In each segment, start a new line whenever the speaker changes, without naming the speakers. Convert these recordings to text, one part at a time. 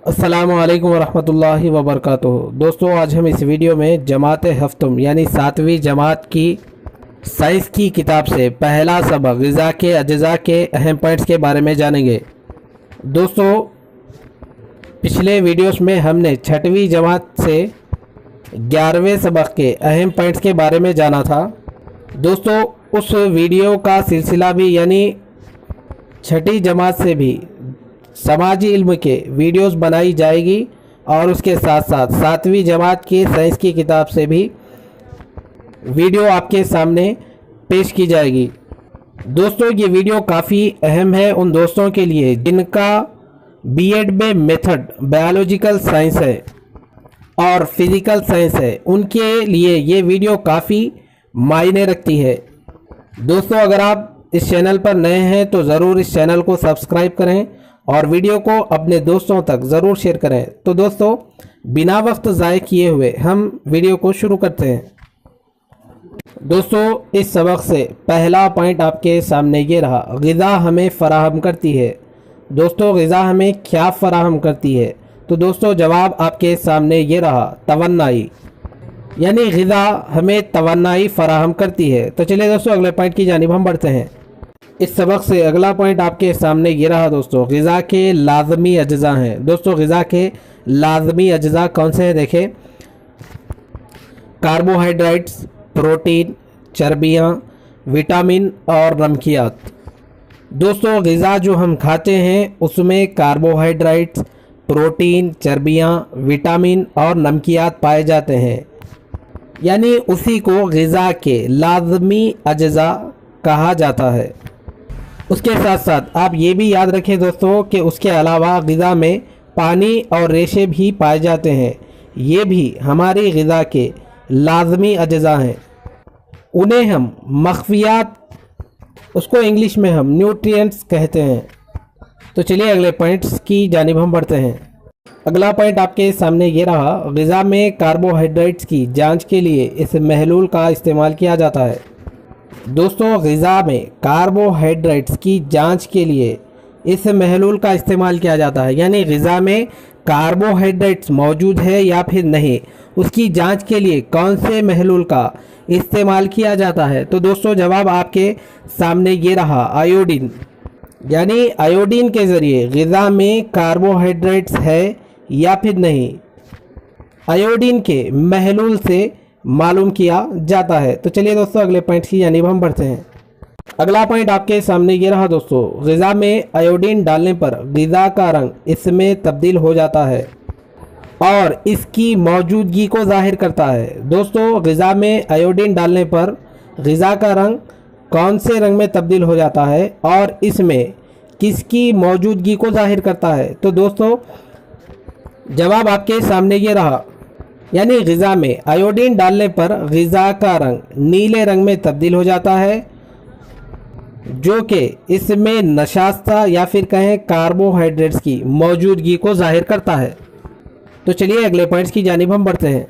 अस्सलामुअलैकुम वरहमतुल्लाहि वबरकातुहू। दोस्तों, आज हम इस वीडियो में जमात हफ्तम यानी 7वीं जमात की साइंस की किताब से पहला सबक ग़िज़ा के अज्ज़ा के अहम पॉइंट्स के बारे में जानेंगे। दोस्तों, पिछले वीडियोस में हमने 6वीं जमात से 11वें सबक के अहम पॉइंट्स के बारे में जाना था। दोस्तों, उस वीडियो का सिलसिला भी यानी 6ठी जमात से भी समाजी इल्म के वीडियोस बनाई जाएगी और उसके साथ साथ 7वीं जमात की साइंस की किताब से भी वीडियो आपके सामने पेश की जाएगी। दोस्तों, ये वीडियो काफ़ी अहम है उन दोस्तों के लिए जिनका बीएड में मेथड बायोलॉजिकल साइंस है और फिज़िकल साइंस है। उनके लिए ये वीडियो काफ़ी मायने रखती है। दोस्तों, अगर आप इस चैनल पर नए हैं तो ज़रूर इस चैनल को सब्सक्राइब करें और वीडियो को अपने दोस्तों तक ज़रूर शेयर करें। तो दोस्तों, बिना वक्त ज़ाय किए हुए हम वीडियो को शुरू करते हैं। दोस्तों, इस सबक से पहला पॉइंट आपके सामने ये रहा, ग़िज़ा हमें फ़राहम करती है। दोस्तों, ग़िज़ा हमें क्या फ़राहम करती है? तो दोस्तों, जवाब आपके सामने ये रहा, तवन्नाई, यानी ग़िज़ा हमें तवन्नाई फ़राहम करती है। तो चलिए दोस्तों, अगले पॉइंट की जानिब हम बढ़ते हैं। इस सबक से अगला पॉइंट आपके सामने ये रहा दोस्तों, ग़िज़ा के लाज़मी अज्ज़ा हैं। दोस्तों, ग़िज़ा के लाज़मी अज्ज़ा कौन से हैं? देखें, कार्बोहाइड्रेट्स, प्रोटीन, चर्बियाँ, विटामिन और नमकियात। दोस्तों, ग़िज़ा जो हम खाते हैं उसमें कार्बोहाइड्रेट्स, प्रोटीन, चर्बियाँ, विटामिन और नमकियात पाए जाते हैं, यानी उसी को ग़िज़ा के लाज़मी अज्ज़ा कहा जाता है। उसके साथ साथ आप ये भी याद रखें दोस्तों कि उसके अलावा ग़िज़ा में पानी और रेशे भी पाए जाते हैं। ये भी हमारी ग़िज़ा के लाज़मी अज्ज़ा हैं। उन्हें हम मख्फियात, उसको इंग्लिश में हम न्यूट्रिएंट्स कहते हैं। तो चलिए अगले पॉइंट्स की जानिब हम बढ़ते हैं। अगला पॉइंट आपके सामने ये रहा, ग़िज़ा में कार्बोहाइड्रेट्स की जांच के लिए इस महलूल का इस्तेमाल किया जाता है। दोस्तों, ग़िज़ा में कार्बोहाइड्रेट्स की जांच के लिए इस महलूल का इस्तेमाल किया जाता है, यानी ग़िज़ा में कार्बोहाइड्रेट्स मौजूद है या फिर नहीं, उसकी जांच के लिए कौन से महलूल का इस्तेमाल किया जाता है? तो दोस्तों, जवाब आपके सामने ये रहा, आयोडीन, यानी आयोडीन के ज़रिए ग़िज़ा में कार्बोहाइड्रेट्स है या फिर नहीं, आयोडीन के महलूल से मालूम किया जाता है। तो चलिए दोस्तों, अगले पॉइंट की जानिब हम बढ़ते हैं। अगला पॉइंट आपके सामने ये रहा दोस्तों, ग़िज़ा में आयोडीन डालने पर ग़िज़ा का रंग इसमें तब्दील हो जाता है और इसकी मौजूदगी को ज़ाहिर करता है। दोस्तों, ग़िज़ा में आयोडीन डालने पर ग़िज़ा का रंग कौन से रंग में तब्दील हो जाता है और इसमें किसकी मौजूदगी को ज़ाहिर करता है? तो दोस्तों, जवाब आपके सामने ये रहा, यानी ग़िज़ा में आयोडीन डालने पर ग़िज़ा का रंग नीले रंग में तब्दील हो जाता है, जो कि इसमें नशास्ता या फिर कहें कार्बोहाइड्रेट्स की मौजूदगी को ज़ाहिर करता है। तो चलिए अगले पॉइंट्स की जानिब हम बढ़ते हैं।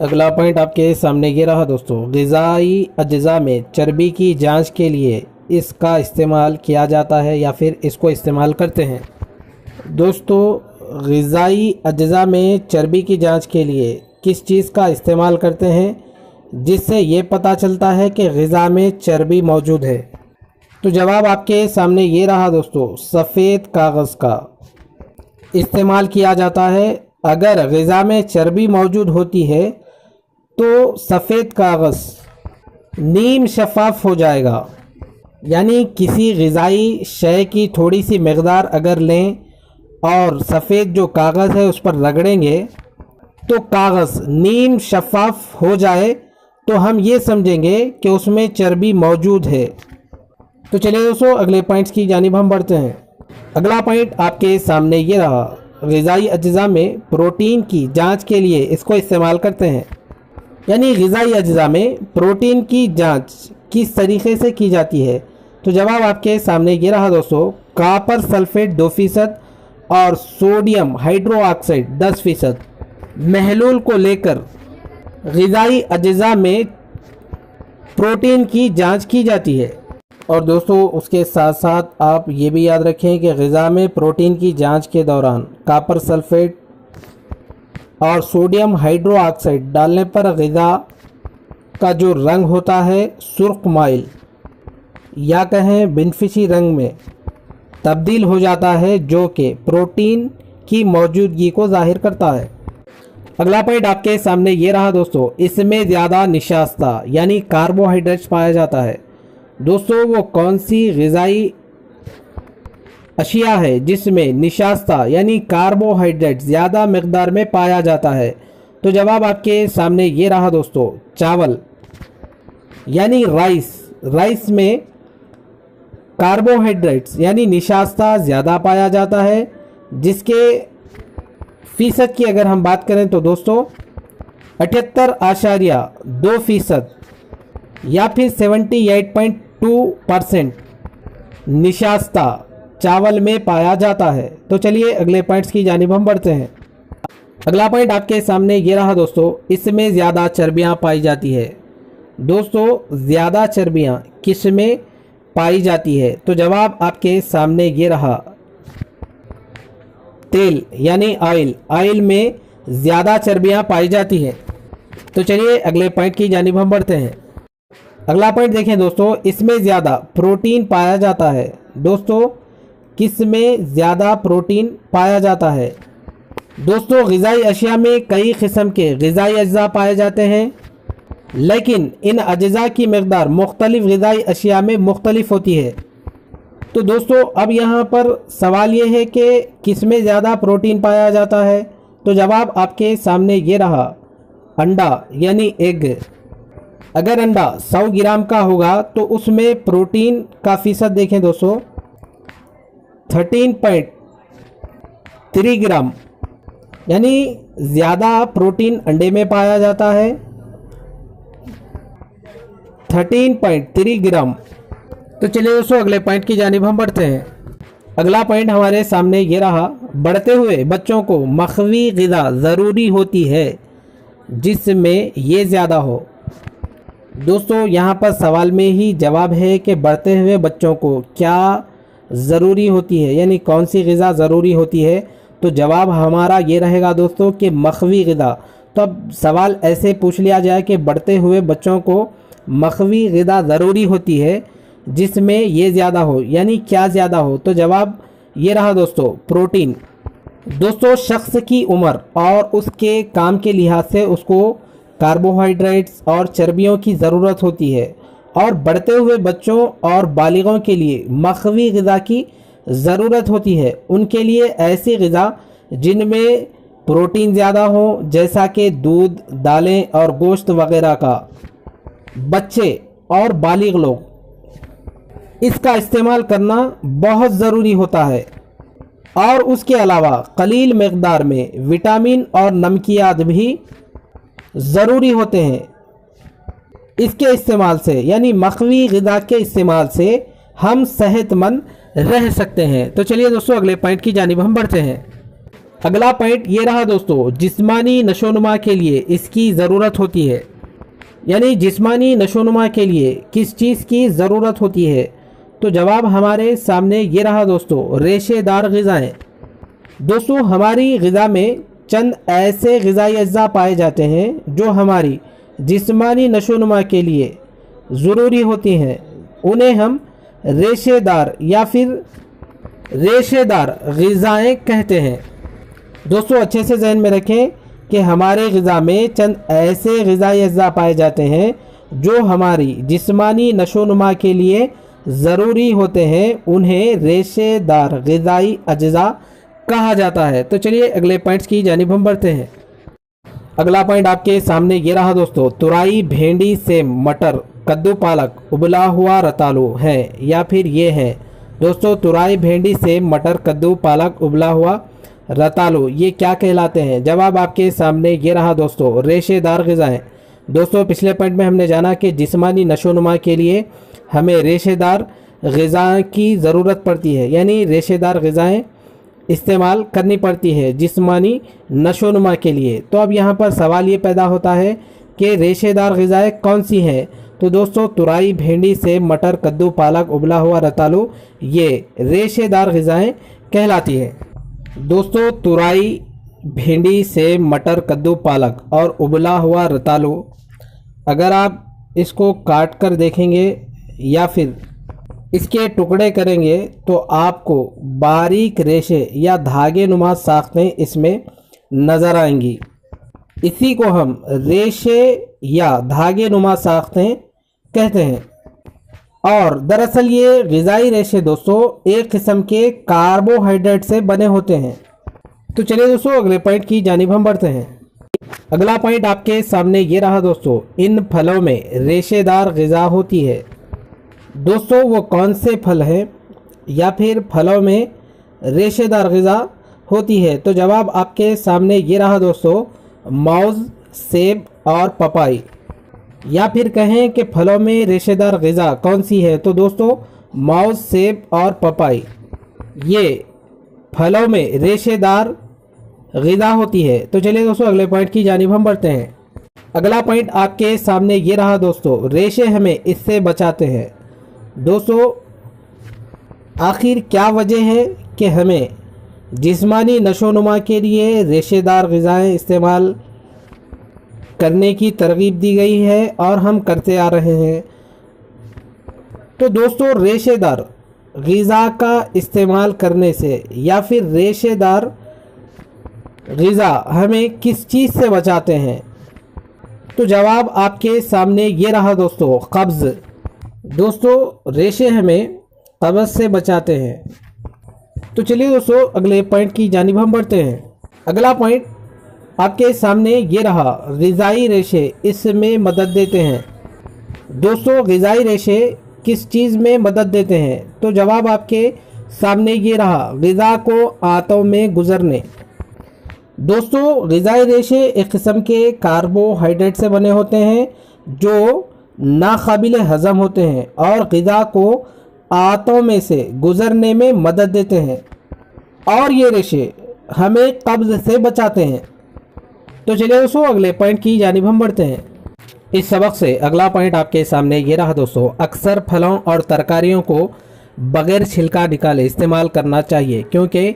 अगला पॉइंट आपके सामने ये रहा दोस्तों, ग़िज़ाई अज्ज़ा में चर्बी की जांच के लिए इसका इस्तेमाल किया जाता है या फिर इसको इस्तेमाल करते हैं। दोस्तों, ग़िज़ाई अज्ज़ा में चर्बी की जांच के लिए किस चीज़ का इस्तेमाल करते हैं जिससे ये पता चलता है कि ग़िज़ा में चर्बी मौजूद है? तो जवाब आपके सामने ये रहा दोस्तों, सफ़ेद कागज़ का इस्तेमाल किया जाता है। अगर ग़िज़ा में चर्बी मौजूद होती है तो सफ़ेद कागज़ नीम शफ़ाफ हो जाएगा, यानी किसी ग़िज़ाई शय की थोड़ी सी मक़दार अगर लें और सफ़ेद जो कागज़ है उस पर रगड़ेंगे तो कागज़ नीम शफ़ाफ हो जाए तो हम ये समझेंगे कि उसमें चर्बी मौजूद है। तो चलिए दोस्तों, अगले पॉइंट्स की जानिब हम बढ़ते हैं। अगला पॉइंट आपके सामने ये रहा, ग़िज़ाई अज्ज़ा में प्रोटीन की जांच के लिए इसको इस्तेमाल करते हैं, यानी ग़िज़ाई अज्ज़ा में प्रोटीन की जांच किस तरीके से की जाती है? तो जवाब आपके सामने ये रहा दोस्तों, कॉपर सल्फेट 2% और सोडियम हाइड्रोक्साइड 10% महलूल को लेकर ग़िज़ाई अज्ज़ा में प्रोटीन की जांच की जाती है। और दोस्तों उसके साथ साथ आप ये भी याद रखें कि ग़िज़ा में प्रोटीन की जांच के दौरान कॉपर सल्फेट और सोडियम हाइड्रो ऑक्साइड डालने पर ग़िज़ा का जो रंग होता है सुर्ख माइल या कहें बिनफिशी रंग में तब्दील हो जाता है, जो कि प्रोटीन की मौजूदगी को जाहिर करता है। अगला पॉइंट आपके सामने ये रहा दोस्तों, इसमें ज़्यादा निशास्ता यानी कार्बोहाइड्रेट्स पाया जाता है। दोस्तों वो कौन सी ग़िज़ाई अशिया है जिसमें निशास्ता यानी कार्बोहाइड्रेट ज़्यादा मकदार में पाया जाता है? तो जवाब आपके सामने ये रहा दोस्तों, चावल यानी राइस में कार्बोहाइड्रेट्स यानी निशास्ता ज़्यादा पाया जाता है, जिसके फ़ीसद की अगर हम बात करें तो दोस्तों 78.2% या फिर 78.2% निशास्ता चावल में पाया जाता है। तो चलिए अगले पॉइंट्स की जानिब हम बढ़ते हैं। अगला पॉइंट आपके सामने ये रहा दोस्तों, इसमें ज़्यादा चर्बियाँ पाई जाती है। दोस्तों ज़्यादा चर्बियाँ किस में पाई जाती है? तो जवाब आपके सामने ये रहा, तेल यानी ऑयल में ज़्यादा चर्बियाँ पाई जाती है। तो चलिए अगले पॉइंट की जानिब हम बढ़ते हैं। अगला पॉइंट देखें दोस्तों, इसमें ज़्यादा प्रोटीन पाया जाता है। दोस्तों किस में ज़्यादा प्रोटीन पाया जाता है? दोस्तों ग़िज़ाई अशिया में कई किस्म के ग़िज़ाई अज्जा पाए जाते हैं, लेकिन इन अज्जा की मकदार मुख्तलिफ ग़िज़ाई अशिया में मुख्तलिफ होती है। तो दोस्तों अब यहाँ पर सवाल ये है कि किस में ज़्यादा प्रोटीन पाया जाता है? तो जवाब आपके सामने ये रहा, अंडा यानी एग। अगर अंडा 100 ग्राम का होगा तो उसमें प्रोटीन का फ़ीसद देखें दोस्तों 13.3 ग्राम, यानी ज़्यादा प्रोटीन अंडे में पाया जाता है 13.3 ग्राम। तो चलिए दोस्तों अगले पॉइंट की जानिब हम बढ़ते हैं। अगला पॉइंट हमारे सामने ये रहा, बढ़ते हुए बच्चों को मख़वी ग़िज़ा ज़रूरी होती है जिसमें ये ज़्यादा हो। दोस्तों यहाँ पर सवाल में ही जवाब है कि बढ़ते हुए बच्चों को क्या ज़रूरी होती है, यानी कौन सी ग़िज़ा ज़रूरी होती है। तो जवाब हमारा ये रहेगा दोस्तों कि मख़वी ग़िज़ा। तो अब सवाल ऐसे पूछ लिया जाए कि बढ़ते हुए बच्चों को मख़वी ग़िज़ा ज़रूरी होती है जिसमें ये ज़्यादा हो, यानी क्या ज़्यादा हो। तो जवाब ये रहा दोस्तों, प्रोटीन। दोस्तों शख्स की उम्र और उसके काम के लिहाज से उसको कार्बोहाइड्रेट्स और चर्बियों की ज़रूरत होती है, और बढ़ते हुए बच्चों और बालिगों के लिए मख़वी ग़िज़ा की ज़रूरत होती है। उनके लिए ऐसी ग़िज़ा जिनमें प्रोटीन ज़्यादा हो, जैसा कि दूध, दालें और गोश्त वग़ैरह का। बच्चे और बालिग लोग इसका इस्तेमाल करना बहुत ज़रूरी होता है, और उसके अलावा कलील मकदार में विटामिन और नमकियात भी ज़रूरी होते हैं। इसके इस्तेमाल से यानी मख़वी ग़िज़ा के इस्तेमाल से हम सेहतमंद रह सकते हैं। तो चलिए दोस्तों अगले पॉइंट की जानिब हम बढ़ते हैं। अगला पॉइंट ये रहा दोस्तों, जिस्मानी नशोनुमा के लिए इसकी ज़रूरत होती है, यानी जिस्मानी नशोनुमा के लिए किस चीज़ की ज़रूरत होती है। तो जवाब हमारे सामने ये रहा दोस्तों, रेशेदार ग़िज़ाएँ। दोस्तों हमारी ग़िज़ा में चंद ऐसे ग़िज़ाई अज्जा पाए जाते हैं जो हमारी जिस्मानी नशोनुमा के लिए ज़रूरी होती हैं। उन्हें हम रेशेदार या फिर रेशेदार ग़िज़ाएँ कहते हैं। दोस्तों अच्छे से ज़हन में रखें कि हमारे ग़िज़ा में चंद ऐसे ग़िज़ाई अज्जा पाए जाते हैं जो हमारी जिस्मानी नशोनुमा के लिए ज़रूरी होते हैं। उन्हें रेशेदार ग़िज़ाई अज्जा कहा जाता है। तो चलिए अगले पॉइंट्स की जानिब हम बढ़ते हैं। अगला पॉइंट आपके सामने ये रहा दोस्तों, तुराई, भेंडी, सेम, मटर, कद्दू, पालक, उबला हुआ रतालू है या फिर ये है। दोस्तों तुराई, भेंडी, सेम, मटर, कद्दू, पालक, उबला हुआ रतालू ये क्या कहलाते हैं? जवाब आपके सामने ये रहा दोस्तों, रेशेदार ग़िज़ाएँ। दोस्तों पिछले पॉइंट में हमने जाना कि जिस्मानी नशोनुमा के लिए हमें रेशेदार ग़िज़ा की ज़रूरत पड़ती है, यानी रेशेदार ग़िज़ाएँ इस्तेमाल करनी पड़ती है जिस्मानी नशोनुमा के लिए। तो अब यहाँ पर सवाल ये पैदा होता है कि रेशेदार ग़िज़ाएँ कौन सी हैं? तो दोस्तों तुरई, भिंडी, सेब, मटर, कद्दू, पालक, उबला हुआ रतालू ये रेशेदार ग़िज़ाएँ कहलाती हैं। दोस्तों तुरई, भिंडी, सेब, मटर, कद्दू, पालक और उबला हुआ रतालू अगर आप इसको काट कर देखेंगे या फिर इसके टुकड़े करेंगे तो आपको बारीक रेशे या धागे नुमा साख्तें इसमें नज़र आएंगी। इसी को हम रेशे या धागे नुमा साख्तें कहते हैं। और दरअसल ये ग़िज़ाई रेशे दोस्तों एक किस्म के कार्बोहाइड्रेट से बने होते हैं। तो चलिए दोस्तों अगले पॉइंट की जानिब हम बढ़ते हैं। अगला पॉइंट आपके सामने ये रहा दोस्तों, इन फलों में रेशेदार ग़िज़ा होती है। दोस्तों वो कौन से फल हैं या फिर फलों में रेशेदार ग़िज़ा होती है? तो जवाब आपके सामने ये रहा दोस्तों, मौज़, सेब और पपाई। या फिर कहें कि फलों में रेशेदार ग़िज़ा कौन सी है? तो दोस्तों मौज़, सेब और पपाई ये फलों में रेशेदार ग़िज़ा होती है। तो चलिए दोस्तों अगले पॉइंट की जानिब हम बढ़ते हैं। अगला पॉइंट आपके सामने ये रहा दोस्तों, रेशे हमें इससे बचाते हैं। दोस्तों आखिर क्या वजह है कि हमें जिस्मानी नशोनुमा के लिए रेशेदार ग़िज़ाएँ इस्तेमाल करने की तरगीब दी गई है और हम करते आ रहे हैं? तो दोस्तों रेशेदार ग़िज़ा का इस्तेमाल करने से या फिर रेशेदार ग़िज़ा हमें किस चीज़ से बचाते हैं? तो जवाब आपके सामने ये रहा दोस्तों, कब्ज़। दोस्तों रेशे हमें कब्ज़ से बचाते हैं। तो चलिए दोस्तों अगले पॉइंट की जानिब हम बढ़ते हैं। अगला पॉइंट आपके सामने ये रहा, ग़िज़ाई रेशे इसमें मदद देते हैं। दोस्तों ग़िज़ाई रेशे किस चीज़ में मदद देते हैं? तो जवाब आपके सामने ये रहा, ग़िज़ा को आंतों में गुज़रने। दोस्तों ग़िज़ाई रेशे एक किस्म के कार्बोहाइड्रेट से बने होते हैं जो नाकाबिले हज़म होते हैं और ग़िज़ा को आंतों में से गुज़रने में मदद देते हैं और ये रेशे हमें कब्ज़ से बचाते हैं। तो चलिए दोस्तों अगले पॉइंट की जानिब हम बढ़ते हैं। इस सबक से अगला पॉइंट आपके सामने ये रहा दोस्तों, अक्सर फलों और तरकारियों को बग़ैर छिलका निकाले इस्तेमाल करना चाहिए क्योंकि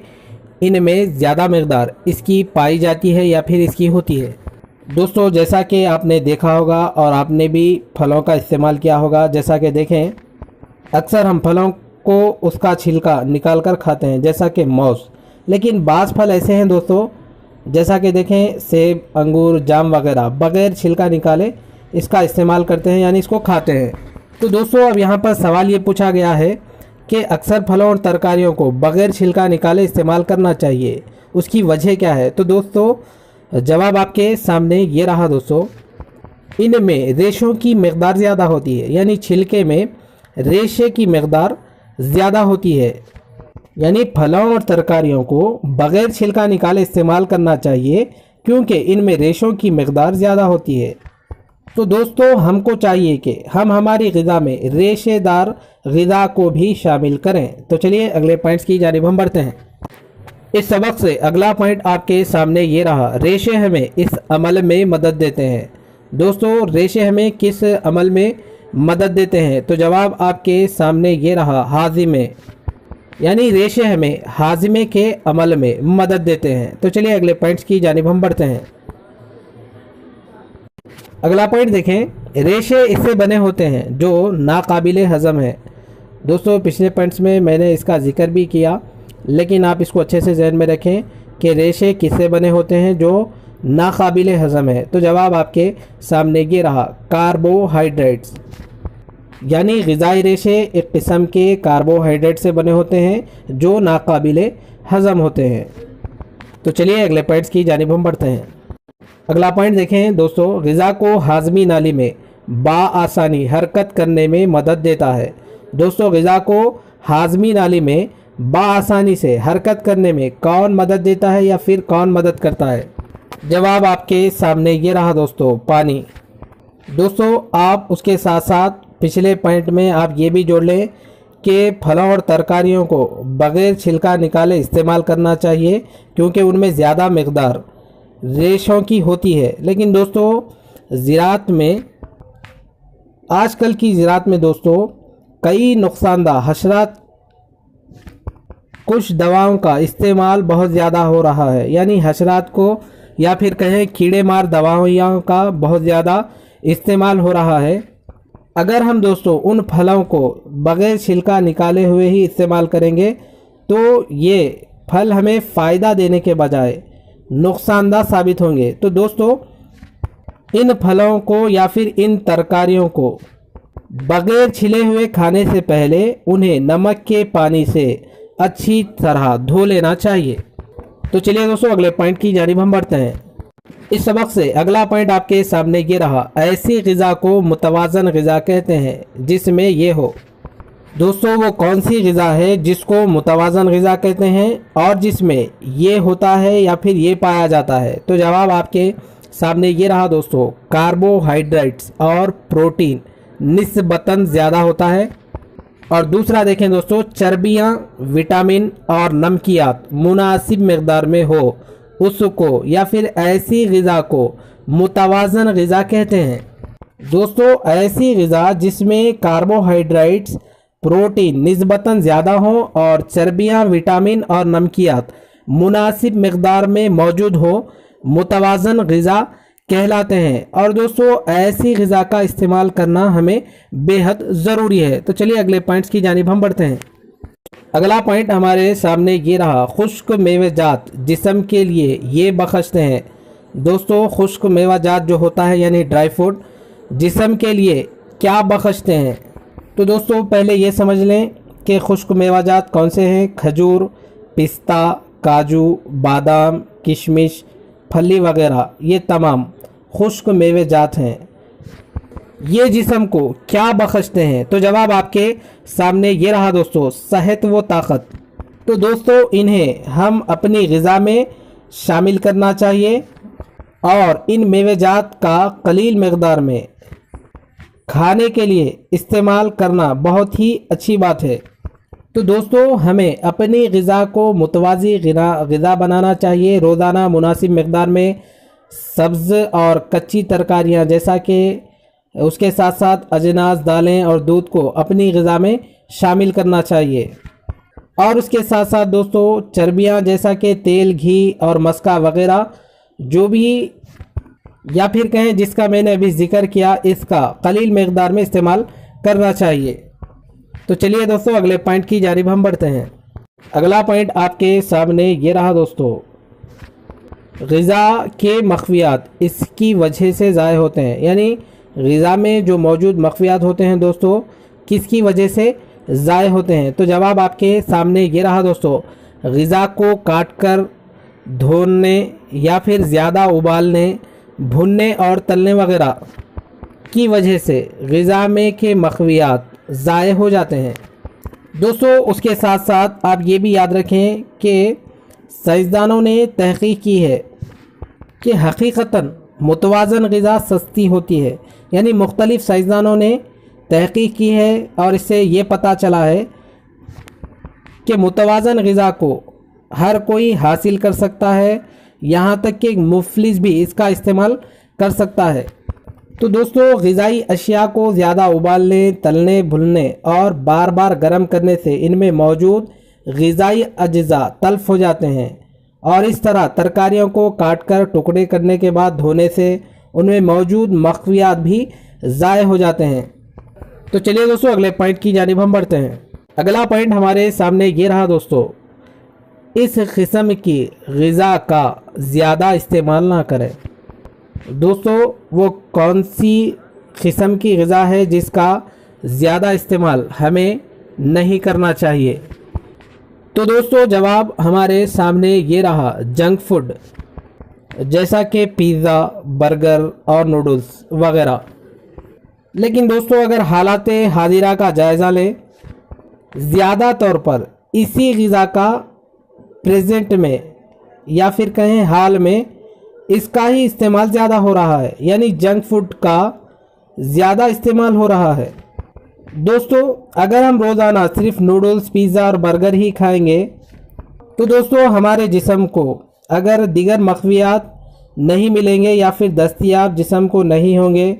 इनमें ज़्यादा मकदार इसकी पाई जाती है या फिर इसकी होती है। दोस्तों जैसा कि आपने देखा होगा और आपने भी फलों का इस्तेमाल किया होगा, जैसा कि देखें अक्सर हम फलों को उसका छिलका निकाल कर खाते हैं जैसा कि मौस, लेकिन बाज़ फल ऐसे हैं दोस्तों जैसा कि देखें सेब, अंगूर, जाम वगैरह बग़ैर छिलका निकाले इसका इस्तेमाल करते हैं यानी इसको खाते हैं। तो दोस्तों अब यहाँ पर सवाल ये पूछा गया है कि अक्सर फलों और तरकारियों को बग़ैर छिलका निकाले इस्तेमाल करना चाहिए, उसकी वजह क्या है? तो दोस्तों जवाब आपके सामने ये रहा दोस्तों, इनमें रेशों की मकदार ज़्यादा होती है यानी छिलके में रेशे की मकदार ज़्यादा होती है, यानी फलों और तरकारियों को बग़ैर छिलका निकाले इस्तेमाल करना चाहिए क्योंकि इनमें रेशों की मकदार ज़्यादा होती है। तो दोस्तों हमको चाहिए कि हम हमारी ग़िज़ा में रेशेदार ग़िज़ा को भी शामिल करें। तो चलिए अगले पॉइंट्स की जानिब हम बढ़ते हैं। इस सबक से अगला पॉइंट आपके सामने ये रहा, रेशे हमें इस अमल में मदद देते हैं। दोस्तों रेशे हमें किस अमल में मदद देते हैं? तो जवाब आपके सामने ये रहा, हाज़िमे, यानी रेशे हमें हाज़िमे के अमल में मदद देते हैं। तो चलिए अगले पॉइंट्स की जानिब हम बढ़ते हैं। अगला पॉइंट देखें, रेशे इससे बने होते हैं जो नाकाबिले हज़म है। दोस्तों पिछले पॉइंट्स में मैंने इसका जिक्र भी किया, लेकिन आप इसको अच्छे से ज़हन में रखें कि रेशे किससे बने होते हैं जो नाकाबिले हज़म है। तो जवाब आपके सामने ये रहा, कार्बोहाइड्रेट्स, यानी ग़िज़ाई रेशे एक किस्म के कार्बोहाइड्रेट से बने होते हैं जो नाकाबिले हज़म होते हैं। तो चलिए अगले पॉइंट्स की जानिब हम बढ़ते हैं। अगला पॉइंट देखें दोस्तों, ग़िज़ा को हाज़मी नाली में बाआसानी हरकत करने में मदद देता है। दोस्तों ग़िज़ा को हाज़मी नाली में बाआसानी से हरकत करने में कौन मदद देता है या फिर कौन मदद करता है? जवाब आपके सामने ये रहा दोस्तों, पानी। दोस्तों आप उसके साथ साथ पिछले पॉइंट में आप ये भी जोड़ लें कि फलों और तरकारियों को बग़ैर छिलका निकाले इस्तेमाल करना चाहिए क्योंकि उनमें ज़्यादा मकदार रेशों की होती है। लेकिन दोस्तों ज़राअत में आजकल की ज़राअत में दोस्तों कई नुकसानदा हशरात कुछ दवाओं का इस्तेमाल बहुत ज़्यादा हो रहा है, यानी हशरात को या फिर कहें कीड़े मार दवाओं का बहुत ज़्यादा इस्तेमाल हो रहा है। अगर हम दोस्तों उन फलों को बग़ैर छिलका निकाले हुए ही इस्तेमाल करेंगे तो ये फल हमें फ़ायदा देने के बजाय नुकसानदा साबित होंगे। तो दोस्तों इन फलों को या फिर इन तरकारियों को बग़ैर छिले हुए खाने से पहले उन्हें नमक के पानी से अच्छी तरह धो लेना चाहिए। तो चलिए दोस्तों अगले पॉइंट की जानिब हम बढ़ते हैं। इस सबक से अगला पॉइंट आपके सामने ये रहा, ऐसी ग़िज़ा को मुतवाज़न ग़िज़ा कहते हैं जिसमें ये हो। दोस्तों वो कौन सी ग़िज़ा है जिसको मुतवाज़न ग़िज़ा कहते हैं और जिसमें ये होता है या फिर ये पाया जाता है? तो जवाब आपके सामने ये रहा दोस्तों, कार्बोहाइड्रेट्स और प्रोटीन निस्बतन ज़्यादा होता है। और दूसरा देखें दोस्तों, चर्बियाँ, विटामिन और नमकियात मुनासिब मकदार में हो, उसको या फिर ऐसी ग़िज़ा को मुतवाज़न ग़िज़ा कहते हैं। दोस्तों ऐसी ग़िज़ा जिसमें कार्बोहाइड्रेट्स, प्रोटीन निस्बतन ज़्यादा हो और चर्बियाँ, विटामिन और नमकियात मुनासिब मकदार में मौजूद हो, मुतवाज़न ग़िज़ा कहलाते हैं। और दोस्तों ऐसी ग़िज़ा का इस्तेमाल करना हमें बेहद ज़रूरी है। तो चलिए अगले पॉइंट्स की जानिब हम बढ़ते हैं। अगला पॉइंट हमारे सामने ये रहा, खुश्क मेवेजात जिस्म के लिए ये बख्शते हैं। दोस्तों खुश्क मेवाजात जो होता है यानी ड्राई फ्रूट जिस्म के लिए क्या बख्शते हैं? तो दोस्तों पहले ये समझ लें कि खुश्क मेवाजात कौन से हैं। खजूर, पिस्ता, काजू, बादाम, किशमिश, फली वगैरह ये तमाम खुश्क मेवेजात हैं। ये जिस्म को क्या बख्शते हैं? तो जवाब आपके सामने ये रहा दोस्तों, सेहत व ताकत। तो दोस्तों इन्हें हम अपनी ग़िज़ा में शामिल करना चाहिए और इन मेवेजात का कलील मकदार में खाने के लिए इस्तेमाल करना बहुत ही अच्छी बात है। तो दोस्तों हमें अपनी ग़िज़ा को मुतवाज़ी ग़िज़ा बनाना चाहिए। रोज़ाना मुनासिब मकदार में सब्ज़ और कच्ची तरकारियाँ जैसा कि उसके साथ साथ अजनास, दालें और दूध को अपनी ग़िज़ा में शामिल करना चाहिए। और उसके साथ साथ दोस्तों चर्बियाँ जैसा कि तेल, घी और मस्का वगैरह जो भी या फिर कहें जिसका मैंने अभी ज़िक्र किया, इसका कलील मकदार में इस्तेमाल करना चाहिए। तो चलिए दोस्तों अगले पॉइंट की जानिब हम बढ़ते हैं। अगला पॉइंट आपके सामने ये रहा दोस्तों, ग़िज़ा के मख़फ़ियात इसकी वजह से ज़ाय होते हैं, यानी ग़िज़ा में जो मौजूद मख़फ़ियात होते हैं दोस्तों किसकी वजह से ज़ाय होते हैं? तो जवाब आपके सामने ये रहा दोस्तों, ग़िज़ा को काट कर धोने या फिर ज़्यादा उबालने, भुनने और तलने वगैरह की वजह से ग़िज़ा में के मख़फ़ियात ज़ाय हो जाते हैं। दोस्तों उसके साथ साथ आप ये भी याद रखें कि साइंसदानों ने तहक़ीक़ की है कि हकीकतन मुतवाज़न ग़िज़ा सस्ती होती है, यानी मुख्तलिफ़ साइंसदानों ने तहक़ीक़ की है और इससे ये पता चला है कि मुतवाज़न ग़िज़ा को हर कोई हासिल कर सकता है, यहाँ तक कि मुफलिस भी इसका इस्तेमाल कर सकता है। तो दोस्तों ग़िज़ाई अशिया को ज़्यादा उबालने, तलने, भुनने और बार बार गर्म करने से इनमें मौजूद ग़िज़ाई अज्जा तल्फ़ हो जाते हैं और इस तरह तरकारियों को काट कर टुकड़े करने के बाद धोने से उनमें मौजूद मख़फ़ियात भी ज़ाय हो जाते हैं। तो चलिए दोस्तों अगले पॉइंट की जानिब हम बढ़ते हैं। अगला पॉइंट हमारे सामने ये रहा दोस्तों, इस किस्म की ग़िज़ा का ज़्यादा इस्तेमाल ना करें। दोस्तों वो कौन सी किस्म की ग़िज़ा है जिसका ज़्यादा इस्तेमाल हमें नहीं करना चाहिए? तो दोस्तों जवाब हमारे सामने ये रहा, जंक फूड जैसा कि पिज़्ज़ा, बर्गर और नूडल्स वगैरह। लेकिन दोस्तों अगर हालात हाजिरा का जायज़ा लें, ज़्यादा तौर पर इसी ग़िज़ा का प्रेजेंट में या फिर कहें हाल में इसका ही इस्तेमाल ज़्यादा हो रहा है, यानी जंक फूड का ज़्यादा इस्तेमाल हो रहा है। दोस्तों अगर हम रोज़ाना सिर्फ नूडल्स, पिज़्ज़ा और बर्गर ही खाएंगे तो दोस्तों हमारे जिस्म को अगर दीगर मख़फ़ियात नहीं मिलेंगे या फिर दस्तयाब जिस्म को नहीं होंगे,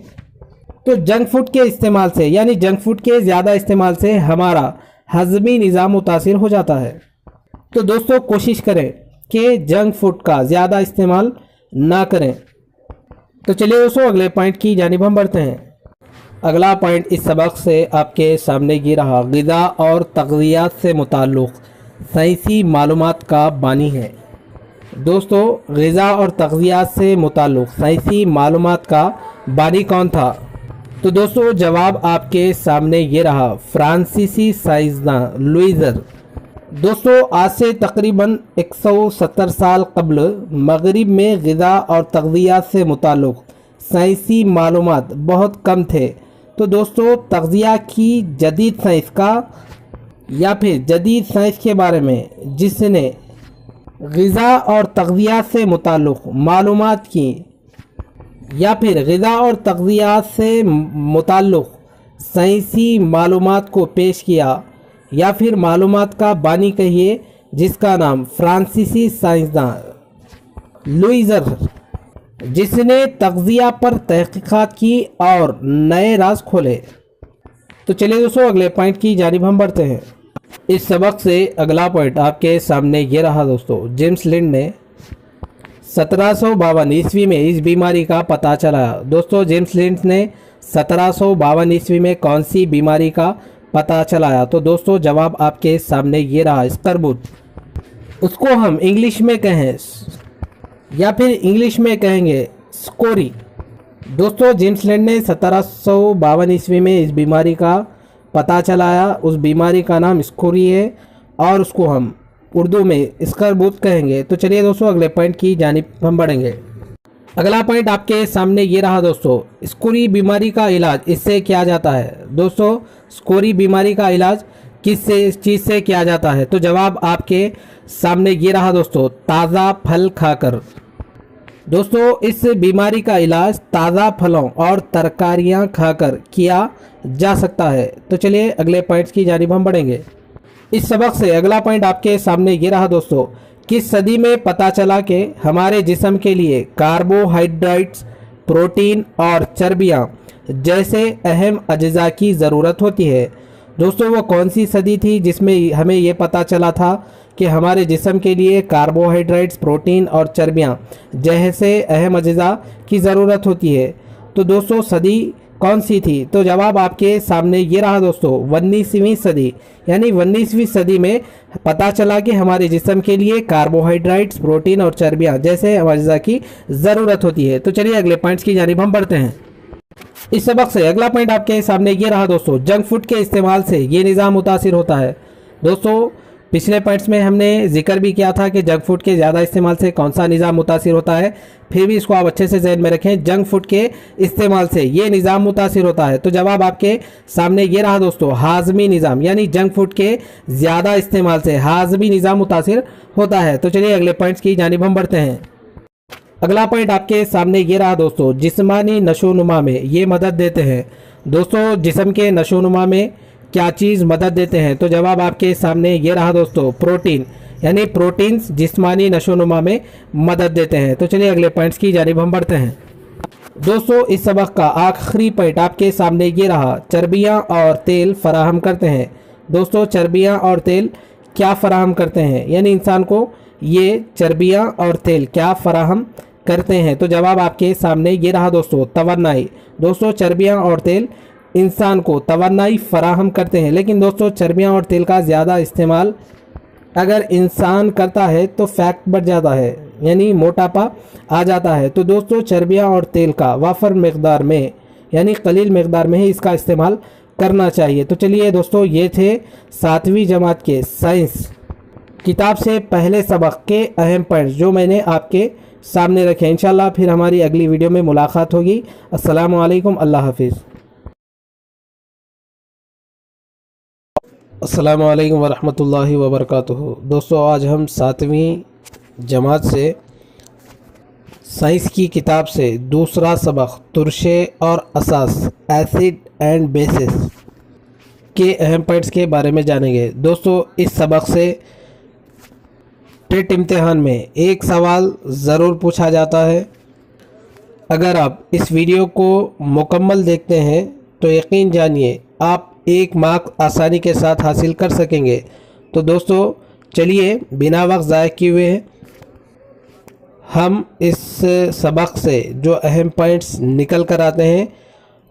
तो जंक फूड के इस्तेमाल से यानी जंक फूड के ज़्यादा इस्तेमाल से हमारा हज़मी निज़ाम मुतासिर हो जाता है। तो दोस्तों कोशिश करें कि जंक फूड का ज़्यादा इस्तेमाल ना करें। तो चलिए दोस्तों अगले पॉइंट की जानिब हम बढ़ते हैं। अगला पॉइंट इस सबक से आपके सामने ये रहा, ग़िज़ा और तग़ज़ियात से मुताल्लिक़ साइंसी मालूमात का बानी है। दोस्तों ग़िज़ा और तग़ज़ियात से मुताल्लिक़ साइंसी मालूमात का बानी कौन था? तो दोस्तों जवाब आपके सामने ये रहा, फ्रांसीसी साइंसदान लुईज़र। दोस्तों आज से तकरीबन 170 साल कब्ल मगरिब में ग़िज़ा और तग़ज़ियात से मुताल्लिक़ साइंसी मालूमात बहुत कम थे। तो दोस्तों तग़ज़िया की जदीद साइंस का या फिर जदीद साइंस के बारे में जिसने ग़िज़ा और तग़ज़ियात से मुताल्लिक़ मालूमात की या फिर ग़िज़ा और तग़ज़ियात से मुताल्लिक़ साइंसी मालूमात को पेश किया या फिर मालूमात का बानी कहिए, जिसका नाम फ्रांसीसी साइंसदान लुईज़र, जिसने तग़ज़िया पर तहक़ीक़ात की और नए राज खोले। तो चलिए दोस्तों अगले पॉइंट की जानिब हम बढ़ते हैं। इस सबक से अगला पॉइंट आपके सामने ये रहा दोस्तों, जेम्स लिंड ने 1752 ईस्वी में इस बीमारी का पता चलाया। दोस्तों जेम्स लिंड ने 1752 ईस्वी में कौन सी बीमारी का पता चलाया? तो दोस्तों जवाब आपके सामने ये रहा, स्कर्बुद। उसको हम इंग्लिश में कहें या फिर इंग्लिश में कहेंगे स्कोरी। दोस्तों जेम्स लिंड ने 1752 ईस्वी में इस बीमारी का पता चलाया। उस बीमारी का नाम स्कोरी है और उसको हम उर्दू में स्कर्बुद कहेंगे। तो चलिए दोस्तों अगले पॉइंट की जानिब हम बढ़ेंगे। अगला पॉइंट आपके सामने ये रहा दोस्तों, स्कोरी बीमारी का इलाज इससे किया जाता है। दोस्तों स्कोरी बीमारी का इलाज किस चीज़ से किया जाता है? तो जवाब आपके सामने ये रहा दोस्तों, ताज़ा फल खाकर। दोस्तों इस बीमारी का इलाज ताज़ा फलों और तरकारियां खाकर किया जा सकता है। तो चलिए अगले पॉइंट्स की जानिब हम बढ़ेंगे। इस सबक से अगला पॉइंट आपके सामने ये रहा दोस्तों, किस सदी में पता चला कि हमारे जिस्म के लिए कार्बोहाइड्रेट्स, प्रोटीन और चर्बियाँ जैसे अहम अज्जा की ज़रूरत होती है। दोस्तों वो कौन सी सदी थी जिसमें हमें ये पता चला था कि हमारे जिस्म के लिए कार्बोहाइड्रेट्स, प्रोटीन और चर्बियाँ जैसे अहम अज्जा की ज़रूरत होती है? तो दोस्तों सदी कौन सी थी? तो जवाब आपके सामने ये रहा दोस्तों, 19वीं सदी। यानी 19वीं सदी में पता चला कि हमारे जिस्म के लिए कार्बोहाइड्रेट्स, प्रोटीन और चर्बियाँ जैसे अज्जा की ज़रूरत होती है। तो चलिए अगले पॉइंट्स की जानिब हम बढ़ते हैं। इस सबक से अगला पॉइंट आपके सामने ये रहा दोस्तों, जंक फूड के इस्तेमाल से ये निज़ाम मुतासिर होता है। दोस्तों पिछले पॉइंट्स में हमने जिक्र भी किया था कि जंक फूड के ज़्यादा इस्तेमाल से कौन सा निज़ाम मुतासिर होता है, फिर भी इसको आप अच्छे से ज़हन में रखें, जंक फूड के इस्तेमाल से ये निज़ाम मुतासिर होता है। तो जवाब आपके सामने ये रहा दोस्तों, हाज़मी निज़ाम, यानी जंक फूड के ज़्यादा इस्तेमाल से हाज़मी निज़ाम मुतासिर होता है। तो चलिए अगले पॉइंट्स की जानिब हम बढ़ते हैं। अगला पॉइंट आपके सामने ये रहा दोस्तों, जिस्मानी नशोनुमा में ये मदद देते हैं। दोस्तों जिस्म के नशोनुमा में क्या चीज़ मदद देते हैं? तो जवाब आपके सामने ये रहा दोस्तों, प्रोटीन, यानी प्रोटीन्स जिस्मानी नशोनुमा में मदद देते हैं। तो चलिए अगले पॉइंट्स की जानिब हम बढ़ते हैं। दोस्तों इस सबक का आखिरी पॉइंट आपके सामने ये रहा, चर्बियाँ और तेल फराहम करते हैं। दोस्तों चर्बियाँ और तेल क्या फराहम करते हैं, यानी इंसान को ये चर्बियाँ और तेल क्या फराहम करते हैं? तो जवाब आपके सामने ये रहा दोस्तों, तवन्नाई। दोस्तों चर्बियाँ और तेल इंसान को तवन्नाई फराहम करते हैं, लेकिन दोस्तों चर्बियाँ और तेल का ज़्यादा इस्तेमाल अगर इंसान करता है तो फैट बढ़ जाता है, यानी मोटापा आ जाता है। तो दोस्तों चर्बियाँ और तेल का वाफर मकदार में यानी कलील मकदार में ही इसका इस्तेमाल करना चाहिए। तो चलिए दोस्तों ये थे 7वीं जमात के साइंस किताब से पहले सबक के अहम पॉइंट्स जो मैंने आपके सामने रखे। इंशाल्लाह फिर हमारी अगली वीडियो में मुलाकात होगी। अस्सलामु अलैकुम, अल्लाह हाफिज़। अस्सलामु अलैकुम वरहमतुल्लाहि वबरकातुहू। दोस्तों आज हम 7वीं जमात से साइंस की किताब से दूसरा सबक तुरशे और असास, एसिड एंड बेसिस के अहम पॉइंट्स के बारे में जानेंगे। दोस्तों इस सबक से टेट इम्तिहान में एक सवाल ज़रूर पूछा जाता है अगर आप इस वीडियो को मुकम्मल देखते हैं तो यकीन जानिए आप 1 मार्क आसानी के साथ हासिल कर सकेंगे। तो दोस्तों चलिए बिना वक्त ज़ाया किए हुए हम इस सबक से जो अहम पॉइंट्स निकल कर आते हैं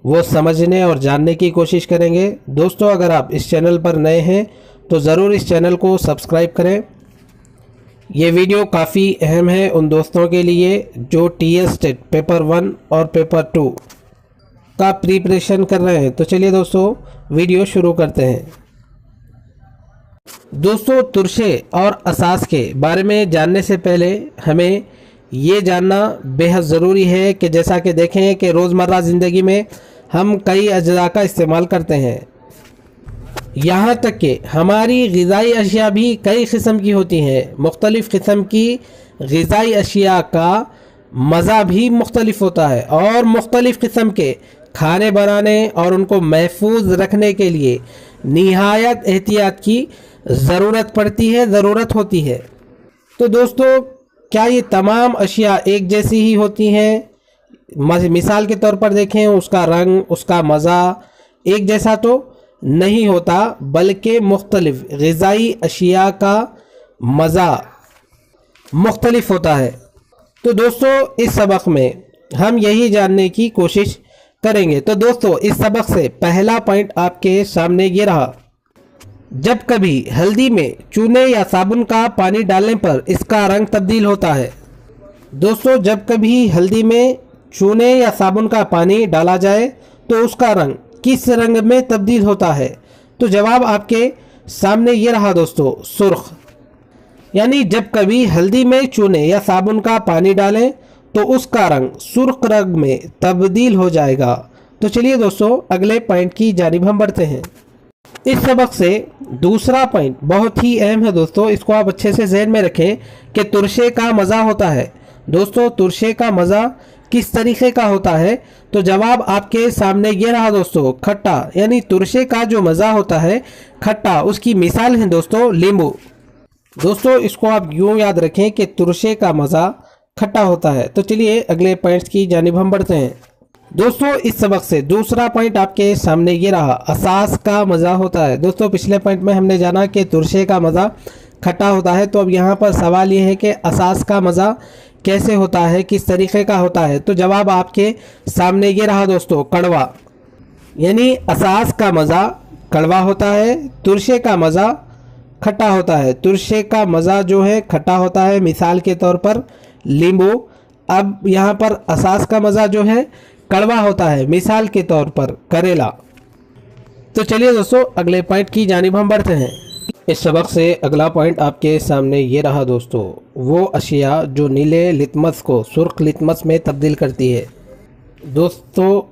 वो समझने और जानने की कोशिश करेंगे। दोस्तों अगर आप इस चैनल पर नए हैं तो ज़रूर इस चैनल को सब्सक्राइब करें। ये वीडियो काफ़ी अहम है उन दोस्तों के लिए जो TS टेट पेपर 1 और पेपर 2 का प्रिपरेशन कर रहे हैं। तो चलिए दोस्तों वीडियो शुरू करते हैं। दोस्तों तुरशे और असास के बारे में जानने से पहले हमें ये जानना बेहद ज़रूरी है कि जैसा कि देखें कि रोज़मर्रा ज़िंदगी में हम कई अज्जा का इस्तेमाल करते हैं, यहाँ तक कि हमारी ग़िज़ाई अशिया भी कई किस्म की होती हैं। मुख्तलिफ़ किस्म की ग़िज़ाई अशिया का मज़ा भी मुख्तलिफ होता है और मुख्तलिफ़ किस्म के खाने बनाने और उनको महफूज रखने के लिए निहायत एहतियात की ज़रूरत होती है। तो दोस्तों क्या ये तमाम अशिया एक जैसी ही होती हैं? मिसाल के तौर पर देखें, उसका रंग, उसका मज़ा एक जैसा तो नहीं होता, बल्कि मुख्तलिफ ग़िज़ाई अशिया का मज़ा मुख्तलिफ होता है। तो दोस्तों इस सबक में हम यही जानने की कोशिश करेंगे। तो दोस्तों इस सबक से पहला पॉइंट आपके सामने ये रहा, जब कभी हल्दी में चूने या साबुन का पानी डालने पर इसका रंग तब्दील होता है। दोस्तों जब कभी हल्दी में चूने या साबुन का पानी डाला जाए तो उसका रंग किस रंग में तब्दील होता है? तो जवाब आपके सामने ये रहा दोस्तों, सुर्ख। यानी जब कभी हल्दी में चूने या साबुन का पानी डालें तो उसका रंग सुर्ख रंग में तब्दील हो जाएगा। तो चलिए दोस्तों अगले पॉइंट की जानिब हम बढ़ते हैं। इस सबक से दूसरा पॉइंट बहुत ही अहम है दोस्तों, इसको आप अच्छे से ज़हन में रखें कि तुरशे का मज़ा होता है। दोस्तों तुरशे का मज़ा किस तरीके का होता है? तो जवाब आपके सामने ये रहा दोस्तों, खट्टा। यानी तुरशे का जो मज़ा होता है खट्टा, उसकी मिसाल है दोस्तों नींबू। दोस्तों इसको आप यूँ याद रखें कि तुरशे का मज़ा खट्टा होता है। तो चलिए अगले पॉइंट्स की जानिब हम बढ़ते हैं। दोस्तों इस सबक से दूसरा पॉइंट आपके सामने ये रहा, असास का मज़ा होता है। दोस्तों पिछले पॉइंट में हमने जाना कि तुरशे का मज़ा खट्टा होता है, तो अब यहाँ पर सवाल ये है कि असास का मज़ा कैसे होता है, किस तरीके का होता है? तो जवाब आपके सामने ये रहा दोस्तों, कड़वा। यानी असास का मज़ा कड़वा होता है, तुरशे का मज़ा खट्टा होता है। तुरशे का मज़ा जो है खट्टा होता है, मिसाल के तौर पर नींबू। अब यहाँ पर असास का मज़ा जो है कड़वा होता है, मिसाल के तौर पर करेला। तो चलिए दोस्तों अगले पॉइंट की जानिब हम बढ़ते हैं। इस सबक से अगला पॉइंट आपके सामने ये रहा दोस्तों, वो अशिया जो नीले लितमस को सुर्ख लितमस में तब्दील करती है। दोस्तों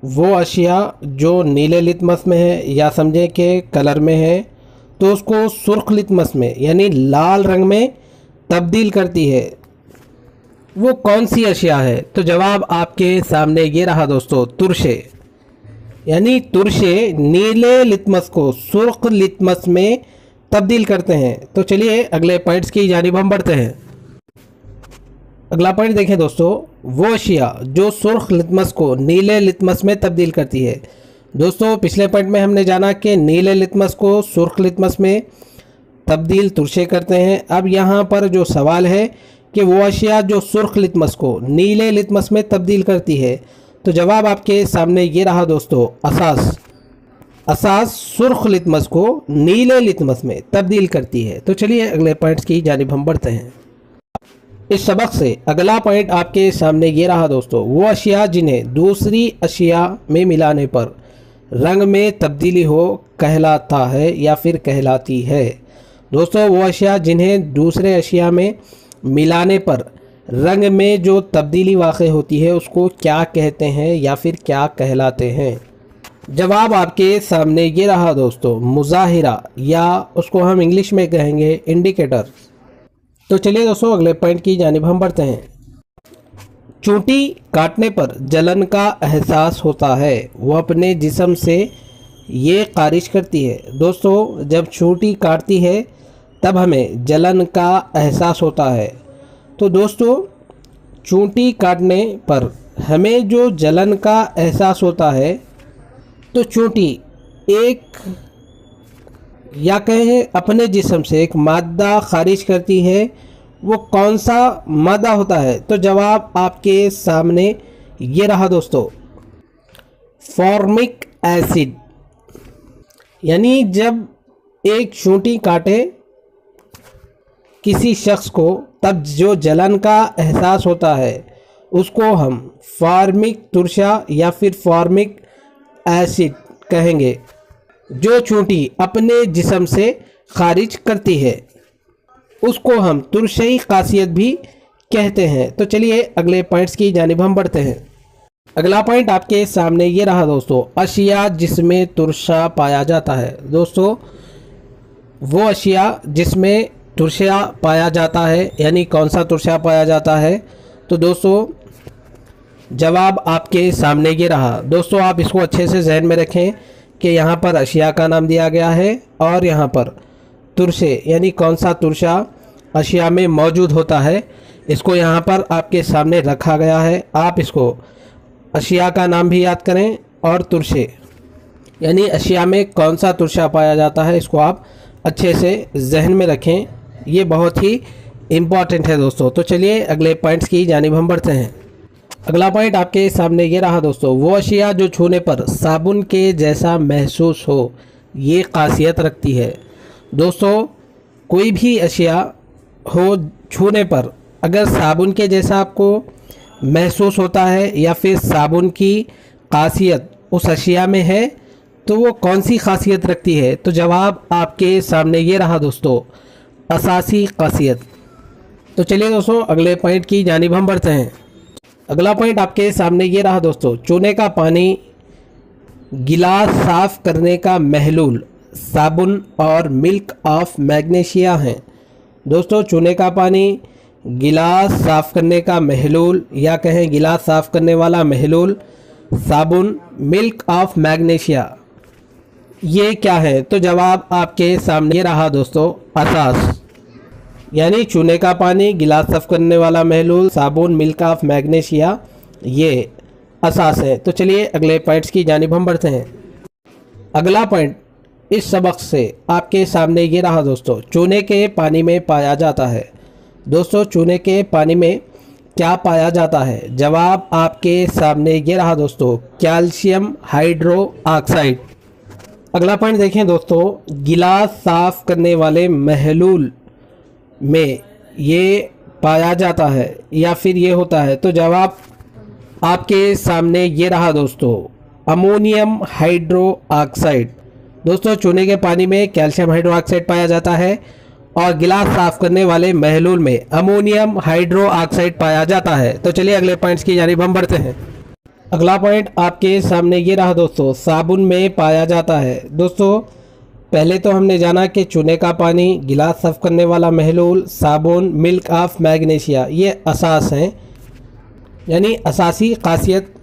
वो अशिया जो नीले लितमस में है या समझें कि कलर में है तो उसको सुर्ख लितमस में यानी लाल रंग में तब्दील करती है, वो कौन सी अशिया है? तो जवाब आपके सामने ये रहा दोस्तों, तुरशे। यानी तुरशे नीले लितमस को सुर्ख लितमस में तब्दील करते हैं। तो चलिए अगले पॉइंट्स की जानिब हम बढ़ते हैं। अगला पॉइंट देखें दोस्तों, वो अशिया जो सुर्ख लितमस को नीले लितमस में तब्दील करती है। दोस्तों पिछले पॉइंट में हमने जाना कि नीले लितमस को सुर्ख लितमस में तब्दील तुरशे करते हैं। अब यहाँ पर जो सवाल है कि वो अशिया जो सुर्ख लितमस को नीले लितमस में तब्दील करती है, तो जवाब आपके सामने ये रहा दोस्तों, असास। असास सुर्ख लितमस को नीले लितमस में तब्दील करती है। तो चलिए अगले पॉइंट्स की जानिब हम बढ़ते हैं। इस सबक से अगला पॉइंट आपके सामने ये रहा दोस्तों, वो अशिया जिन्हें दूसरी अशिया में मिलाने पर रंग में तब्दीली हो कहलाता है या फिर कहलाती है। दोस्तों वो अशिया जिन्हें दूसरे अशिया में मिलाने पर रंग में जो तब्दीली वाक़ई होती है उसको क्या कहते हैं या फिर क्या कहलाते हैं? जवाब आपके सामने ये रहा दोस्तों, मुज़ाहिरा, या उसको हम इंग्लिश में कहेंगे इंडिकेटर। तो चलिए दोस्तों अगले पॉइंट की जानिब हम बढ़ते हैं। चूंटी काटने पर जलन का एहसास होता है, वो अपने जिस्म से ये ख़ारिज करती है। दोस्तों जब चूंटी काटती है तब हमें जलन का एहसास होता है। तो दोस्तों चूंटी काटने पर हमें जो जलन का एहसास होता है तो चोटी एक या कहें अपने जिस्म से एक मादा खारिज करती है, वो कौन सा मादा होता है? तो जवाब आपके सामने ये रहा दोस्तों, फॉर्मिक एसिड। यानी जब एक चोटी काटे किसी शख्स को तब जो जलन का एहसास होता है उसको हम फॉर्मिक तुरशा या फिर फॉर्मिक एसिड कहेंगे, जो चोटी अपने जिस्म से खारिज करती है उसको हम तुरशई खासियत भी कहते हैं। तो चलिए अगले पॉइंट्स की जानिब हम बढ़ते हैं। अगला पॉइंट आपके सामने ये रहा दोस्तों, अशिया जिसमें तुरशा पाया जाता है। दोस्तों वो अशिया जिसमें तुरशा पाया जाता है, यानी कौन सा तुरशा पाया जाता है? तो दोस्तों जवाब आपके सामने ये रहा। दोस्तों आप इसको अच्छे से जहन में रखें कि यहाँ पर अशिया का नाम दिया गया है और यहाँ पर तुरशे यानी कौन सा तुरशा अशिया में मौजूद होता है, इसको यहाँ पर आपके सामने रखा गया है। आप इसको अशिया का नाम भी याद करें और तुरशे यानी अशिया में कौन सा तुरशा पाया जाता है, इसको आप अच्छे से जहन में रखें। ये बहुत ही इम्पॉर्टेंट है दोस्तों। तो चलिए अगले पॉइंट्स की जानिब हम बढ़ते हैं। अगला पॉइंट आपके सामने ये रहा दोस्तों, वो अशिया जो छूने पर साबुन के जैसा महसूस हो, ये खासियत रखती है। दोस्तों कोई भी अशिया हो छूने पर अगर साबुन के जैसा आपको महसूस होता है या फिर साबुन की खासियत उस अशिया में है, तो वो कौन सी खासियत रखती है? तो जवाब आपके सामने ये रहा दोस्तों, असासी खासियत। तो चलिए दोस्तों अगले पॉइंट की जानिब हम बढ़ते हैं। अगला पॉइंट आपके सामने ये रहा दोस्तों, चूने का पानी, गिलास साफ़ करने का महलूल, साबुन और मिल्क ऑफ मैग्नीशिया हैं। दोस्तों चूने का पानी, गिलास साफ़ करने का महलूल या कहें गिलास साफ़ करने वाला महलूल, साबुन, मिल्क ऑफ मैग्नीशिया, ये क्या है? तो जवाब आपके सामने रहा दोस्तों, असास। यानी चूने का पानी, गिलास साफ़ करने वाला महलूल, साबुन, मिल्क ऑफ मैग्नीशिया, ये असास है। तो चलिए अगले पॉइंट्स की जानिब हम बढ़ते हैं। अगला पॉइंट इस सबक से आपके सामने ये रहा दोस्तों, चूने के पानी में पाया जाता है। दोस्तों चूने के पानी में क्या पाया जाता है? जवाब आपके सामने ये रहा दोस्तों, कैल्शियम हाइड्रो ऑक्साइड। अगला पॉइंट देखें दोस्तों, गिलास साफ़ करने वाले महलूल में ये पाया जाता है या फिर ये होता है? तो जवाब आपके सामने ये रहा दोस्तों, अमोनियम हाइड्रो ऑक्साइड। दोस्तों चूने के पानी में कैल्शियम हाइड्रो ऑक्साइड पाया जाता है और गिलास साफ़ करने वाले महलूल में अमोनियम हाइड्रो ऑक्साइड पाया जाता है। तो चलिए अगले पॉइंट्स की जानिब हम बढ़ते हैं। अगला पॉइंट आपके सामने ये रहा दोस्तों, साबुन में पाया जाता है। दोस्तों पहले तो हमने जाना कि चूने का पानी, गिलास साफ़ करने वाला महलूल, साबुन, मिल्क ऑफ मैग्नीशिया, ये असास हैं यानी असासी खासियत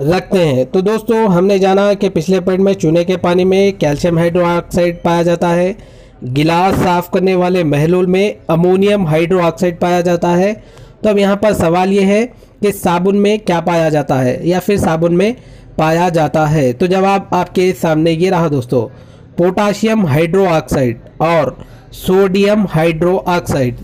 रखते हैं। तो दोस्तों हमने जाना कि पिछले पॉइंट में चूने के पानी में कैल्शियम हाइड्रो ऑक्साइड पाया जाता है, गिलास साफ़ करने वाले महलूल में अमोनियम हाइड्रो ऑक्साइड पाया जाता है। तो अब यहाँ पर सवाल ये है कि साबुन में क्या पाया जाता है या फिर साबुन में पाया जाता है? तो जवाब आपके सामने ये रहा दोस्तों, पोटाशियम हाइड्रो ऑक्साइड और सोडियम हाइड्रो ऑक्साइड।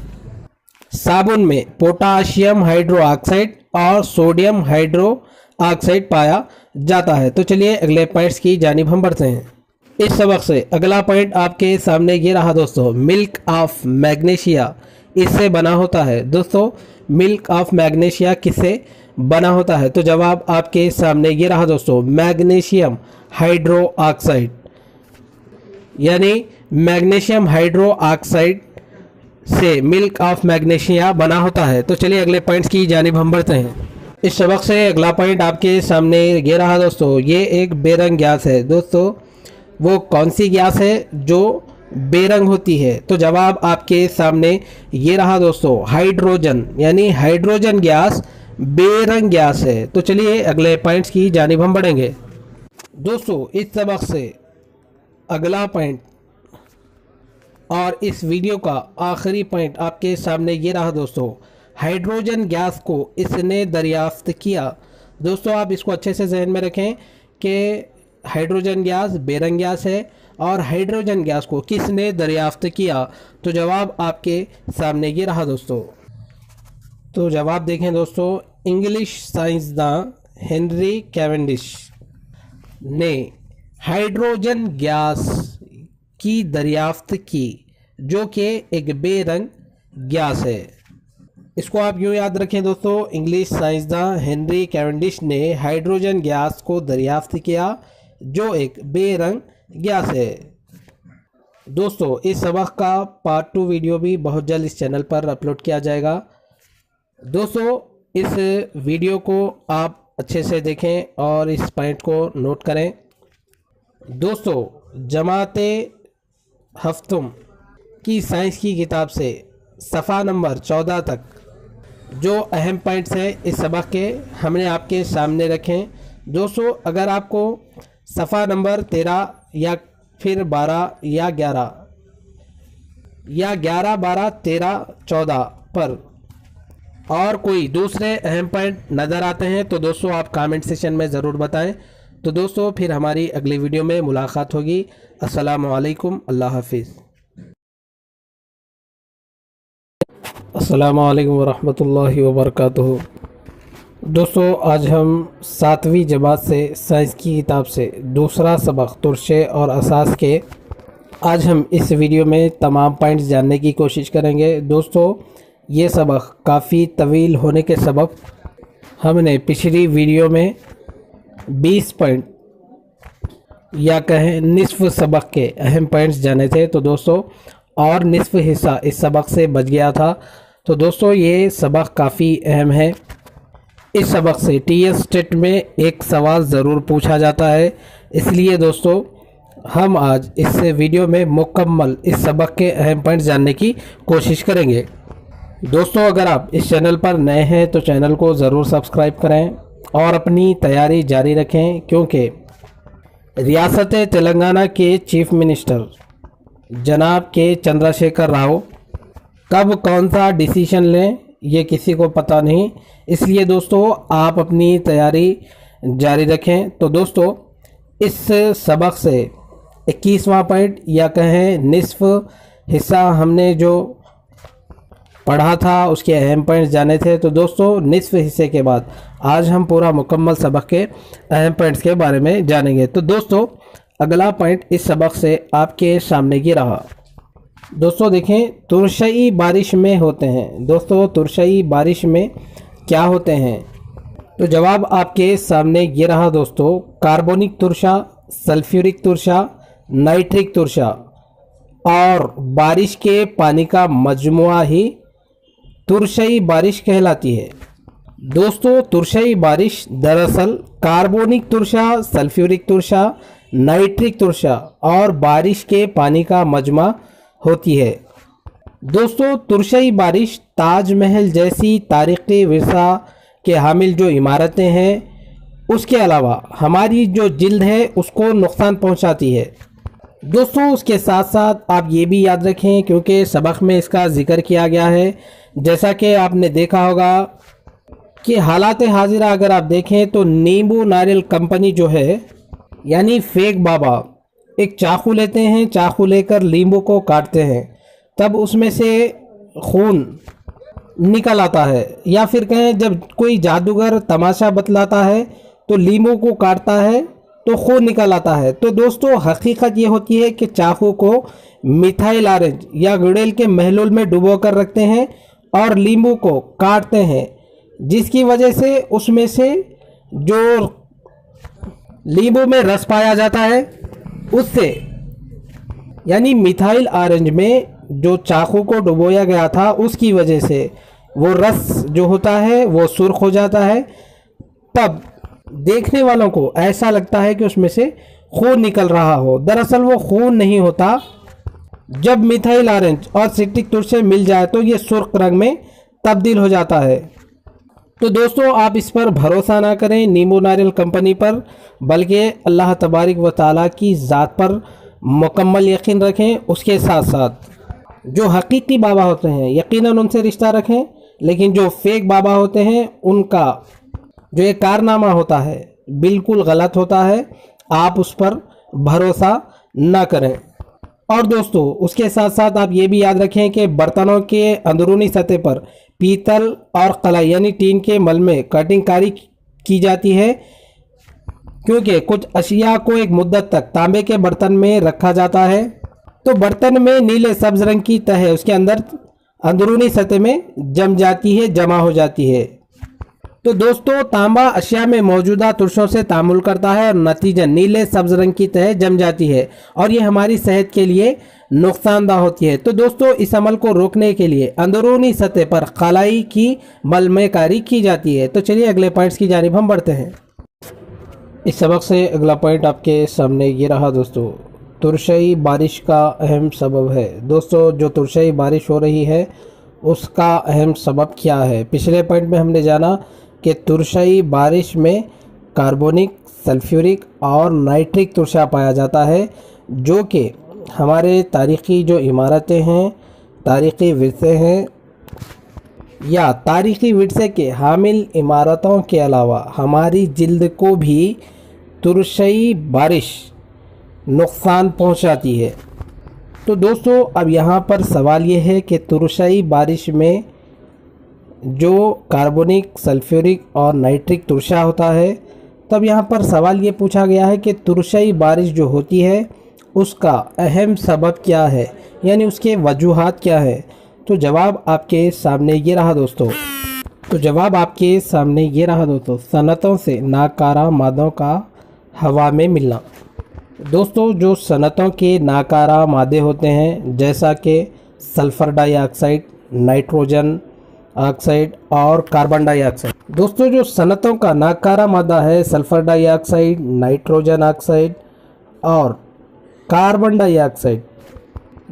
साबुन में पोटाशियम हाइड्रो ऑक्साइड और सोडियम हाइड्रो ऑक्साइड पाया जाता है। तो चलिए अगले पॉइंट्स की जानिब हम बढ़ते हैं। इस सबक से अगला पॉइंट आपके सामने ये रहा दोस्तों, मिल्क ऑफ मैग्नीशिया इससे बना होता है। दोस्तों मिल्क ऑफ मैग्नीशिया किससे बना होता है? तो जवाब आपके सामने ये रहा दोस्तों, मैग्नीशियम हाइड्रो ऑक्साइड। यानी मैग्नीशियम हाइड्रो ऑक्साइड से मिल्क ऑफ मैग्नीशिया बना होता है। तो चलिए अगले पॉइंट्स की जानिब हम बढ़ते हैं। इस सबक से अगला पॉइंट आपके सामने ये रहा दोस्तों, ये एक बेरंग गैस है। दोस्तों वो कौन सी गैस है जो बेरंग होती है? तो जवाब आपके सामने ये रहा दोस्तों, हाइड्रोजन। यानी हाइड्रोजन गैस बेरंग गैस है। तो चलिए अगले पॉइंट्स की जानिब हम बढ़ेंगे। दोस्तों इस सबक से अगला पॉइंट और इस वीडियो का आखिरी पॉइंट आपके सामने ये रहा दोस्तों, हाइड्रोजन गैस को इसने दरियाफ्त किया दोस्तों आप इसको अच्छे से जहन में रखें कि हाइड्रोजन गैस बेरंग गैस है और हाइड्रोजन गैस को किसने दरियाफ्त किया। तो जवाब आपके सामने ये रहा दोस्तों। तो जवाब देखें दोस्तों, इंग्लिश साइंसदान हेनरी कैवेंडिश ने हाइड्रोजन गैस की दरियाफ्त की, जो कि एक बेरंग गैस है। इसको आप यूँ याद रखें दोस्तों, इंग्लिश साइंसदान हेनरी कैवेंडिश ने हाइड्रोजन गैस को दरियाफ्त किया जो एक बेरंग गैस है। दोस्तों इस सबक का पार्ट 2 वीडियो भी बहुत जल्द इस चैनल पर अपलोड किया जाएगा। दोस्तों इस वीडियो को आप अच्छे से देखें और इस पॉइंट को नोट करें। दोस्तों जमाते हफ्तुम की साइंस की किताब से सफ़ा नंबर 14 तक जो अहम पॉइंट्स हैं इस सबक के हमने आपके सामने रखे। दोस्तों अगर आपको सफ़ा नंबर 13 या फिर 12 या 11 या 11, 12, 13, 14 पर और कोई दूसरे अहम पॉइंट नज़र आते हैं तो दोस्तों आप कमेंट सेशन में ज़रूर बताएं। तो दोस्तों फिर हमारी अगली वीडियो में मुलाकात होगी। अस्सलामु अलैकुम, अल्लाह हाफिज़। अस्सलामु अलैकुम वरहमतुल्लाहि वबरकातुहू। दोस्तों आज हम 7वीं जमात से साइंस की किताब से दूसरा सबक तुरशे और असास के आज हम इस वीडियो में तमाम पॉइंट्स जानने की कोशिश करेंगे। दोस्तों ये सबक काफ़ी तवील होने के सबब हमने पिछली वीडियो में 20 पॉइंट या कहें निस्फ सबक के अहम पॉइंट्स जाने थे। तो दोस्तों और निस्फ हिस्सा इस सबक से बच गया था। तो दोस्तों ये सबक काफ़ी अहम है। इस सबक से टीएस टेट में एक सवाल ज़रूर पूछा जाता है, इसलिए दोस्तों हम आज इस वीडियो में मुकम्मल इस सबक के अहम पॉइंट्स जानने की कोशिश करेंगे। दोस्तों अगर आप इस चैनल पर नए हैं तो चैनल को ज़रूर सब्सक्राइब करें और अपनी तैयारी जारी रखें, क्योंकि रियासत तेलंगाना के चीफ मिनिस्टर जनाब के चंद्रशेखर राव कब कौन सा डिसीजन लें ये किसी को पता नहीं, इसलिए दोस्तों आप अपनी तैयारी जारी रखें। तो दोस्तों इस सबक से 21वां पॉइंट या कहें निस्फ हिस्सा हमने जो पढ़ा था उसके अहम पॉइंट्स जाने थे। तो दोस्तों निस्फ हिस्से के बाद आज हम पूरा मुकम्मल सबक के अहम पॉइंट्स के बारे में जानेंगे। तो दोस्तों अगला पॉइंट इस सबक से आपके सामने ये रहा। दोस्तों देखें, तुरशई बारिश में होते हैं। दोस्तों तुरशई बारिश में क्या होते हैं? तो जवाब आपके सामने ये रहा दोस्तों, कार्बोनिक तुरशा, सल्फ्यूरिक तुरशा, नाइट्रिक तुरशा और बारिश के पानी का मजमुआ ही तुरशई बारिश कहलाती है। दोस्तों तुरशई बारिश दरअसल कार्बोनिक तुरशा, सल्फ्यूरिक तुरशा, नाइट्रिक तुरशा और बारिश के पानी का मजमा होती है। दोस्तों तुरशई बारिश ताजमहल जैसी तारीख़ी विरसा के हामिल जो इमारतें हैं उसके अलावा हमारी जो जिल्द है उसको नुकसान पहुंचाती है। दोस्तों उसके साथ साथ आप ये भी याद रखें, क्योंकि सबक में इसका जिक्र किया गया है, जैसा कि आपने देखा होगा कि हालात हाजिरा अगर आप देखें तो नींबू नारियल कंपनी जो है यानी फेक बाबा एक चाकू लेते हैं, चाकू लेकर नींबू को काटते हैं, तब उसमें से खून निकल आता है। या फिर कहें जब कोई जादूगर तमाशा बतलाता है तो नींबू को काटता है तो खून निकल आता है। तो दोस्तों हकीकत ये होती है कि चाकू को मिथाइल ऑरेंज या गुड़ेल के महलूल में डुबो कर रखते हैं और नींबू को काटते हैं, जिसकी वजह से उसमें से जो नींबू में रस पाया जाता है उससे यानी मिथाइल ऑरेंज में जो चाकू को डुबोया गया था उसकी वजह से वो रस जो होता है वो सुर्ख हो जाता है। तब देखने वालों को ऐसा लगता है कि उसमें से खून निकल रहा हो, दरअसल वो खून नहीं होता। जब मिथाइल ऑरेंज और सिट्रिक तुरशे मिल जाए तो ये सुर्ख रंग में तब्दील हो जाता है। तो दोस्तों आप इस पर भरोसा ना करें नींबू नारियल कंपनी पर, बल्कि अल्लाह तबारिक व ताला की ज़ात पर मुकम्मल यकीन रखें। उसके साथ साथ जो हकीकी बाबा होते हैं यकीनन उनसे रिश्ता रखें, लेकिन जो फेक बाबा होते हैं उनका जो ये कारनामा होता है बिल्कुल गलत होता है, आप उस पर भरोसा ना करें। और दोस्तों उसके साथ साथ आप ये भी याद रखें कि बर्तनों के अंदरूनी सतह पर पीतल और कलाई यानी टीन के मल में कटिंगकारी की जाती है, क्योंकि कुछ अशिया को एक मुद्दत तक तांबे के बर्तन में रखा जाता है तो बर्तन में नीले सब्ज रंग की तह उसके अंदर अंदरूनी सतह में जम जाती है, जमा हो जाती है। तो दोस्तों तांबा अशिया में मौजूदा तुरशों से तामुल करता है और नतीजन नीले सब्ज रंग की तह जम जाती है और ये हमारी सेहत के लिए नुकसानदा होती है। तो दोस्तों इस अमल को रोकने के लिए अंदरूनी सतह पर खलाई की मलमेकारी की जाती है। तो चलिए अगले पॉइंट्स की जानिब हम बढ़ते हैं। इस सबक से अगला पॉइंट आपके सामने ये रहा दोस्तों, तुरशई बारिश का अहम सबब है। दोस्तों जो तुरशई बारिश हो रही है उसका अहम सबब क्या है? पिछले पॉइंट में हमने जाना कि तुरशई बारिश में कार्बोनिक, सल्फ्यूरिक और नाइट्रिक तुरशा पाया जाता है, जो कि हमारे तारीख़ी जो इमारतें हैं, तारीख़ी विरसे हैं या तारीख़ी विरसे के हामिल इमारतों के अलावा हमारी जिल्द को भी तुरशई बारिश नुकसान पहुंचाती है। तो दोस्तों अब यहाँ पर सवाल ये है कि तुरशई बारिश में जो कार्बोनिक, सल्फ्यूरिक और नाइट्रिक तुरशा होता है, तब यहाँ पर सवाल ये पूछा गया है कि तुरशई बारिश जो होती है उसका अहम सबब क्या है, यानी उसके वजूहात क्या है। तो जवाब आपके सामने ये रहा दोस्तों। सनतों से नाकारा मादों का हवा में मिलना। दोस्तों जो सनतों के नाकारा मादे होते हैं जैसा कि सल्फ़र डाइऑक्साइड, नाइट्रोजन ऑक्साइड और कार्बन डाइऑक्साइड। दोस्तों जो सनतों का नाकारा मादा है सल्फ़र डाइऑक्साइड, नाइट्रोजन ऑक्साइड और कार्बन डाइऑक्साइड,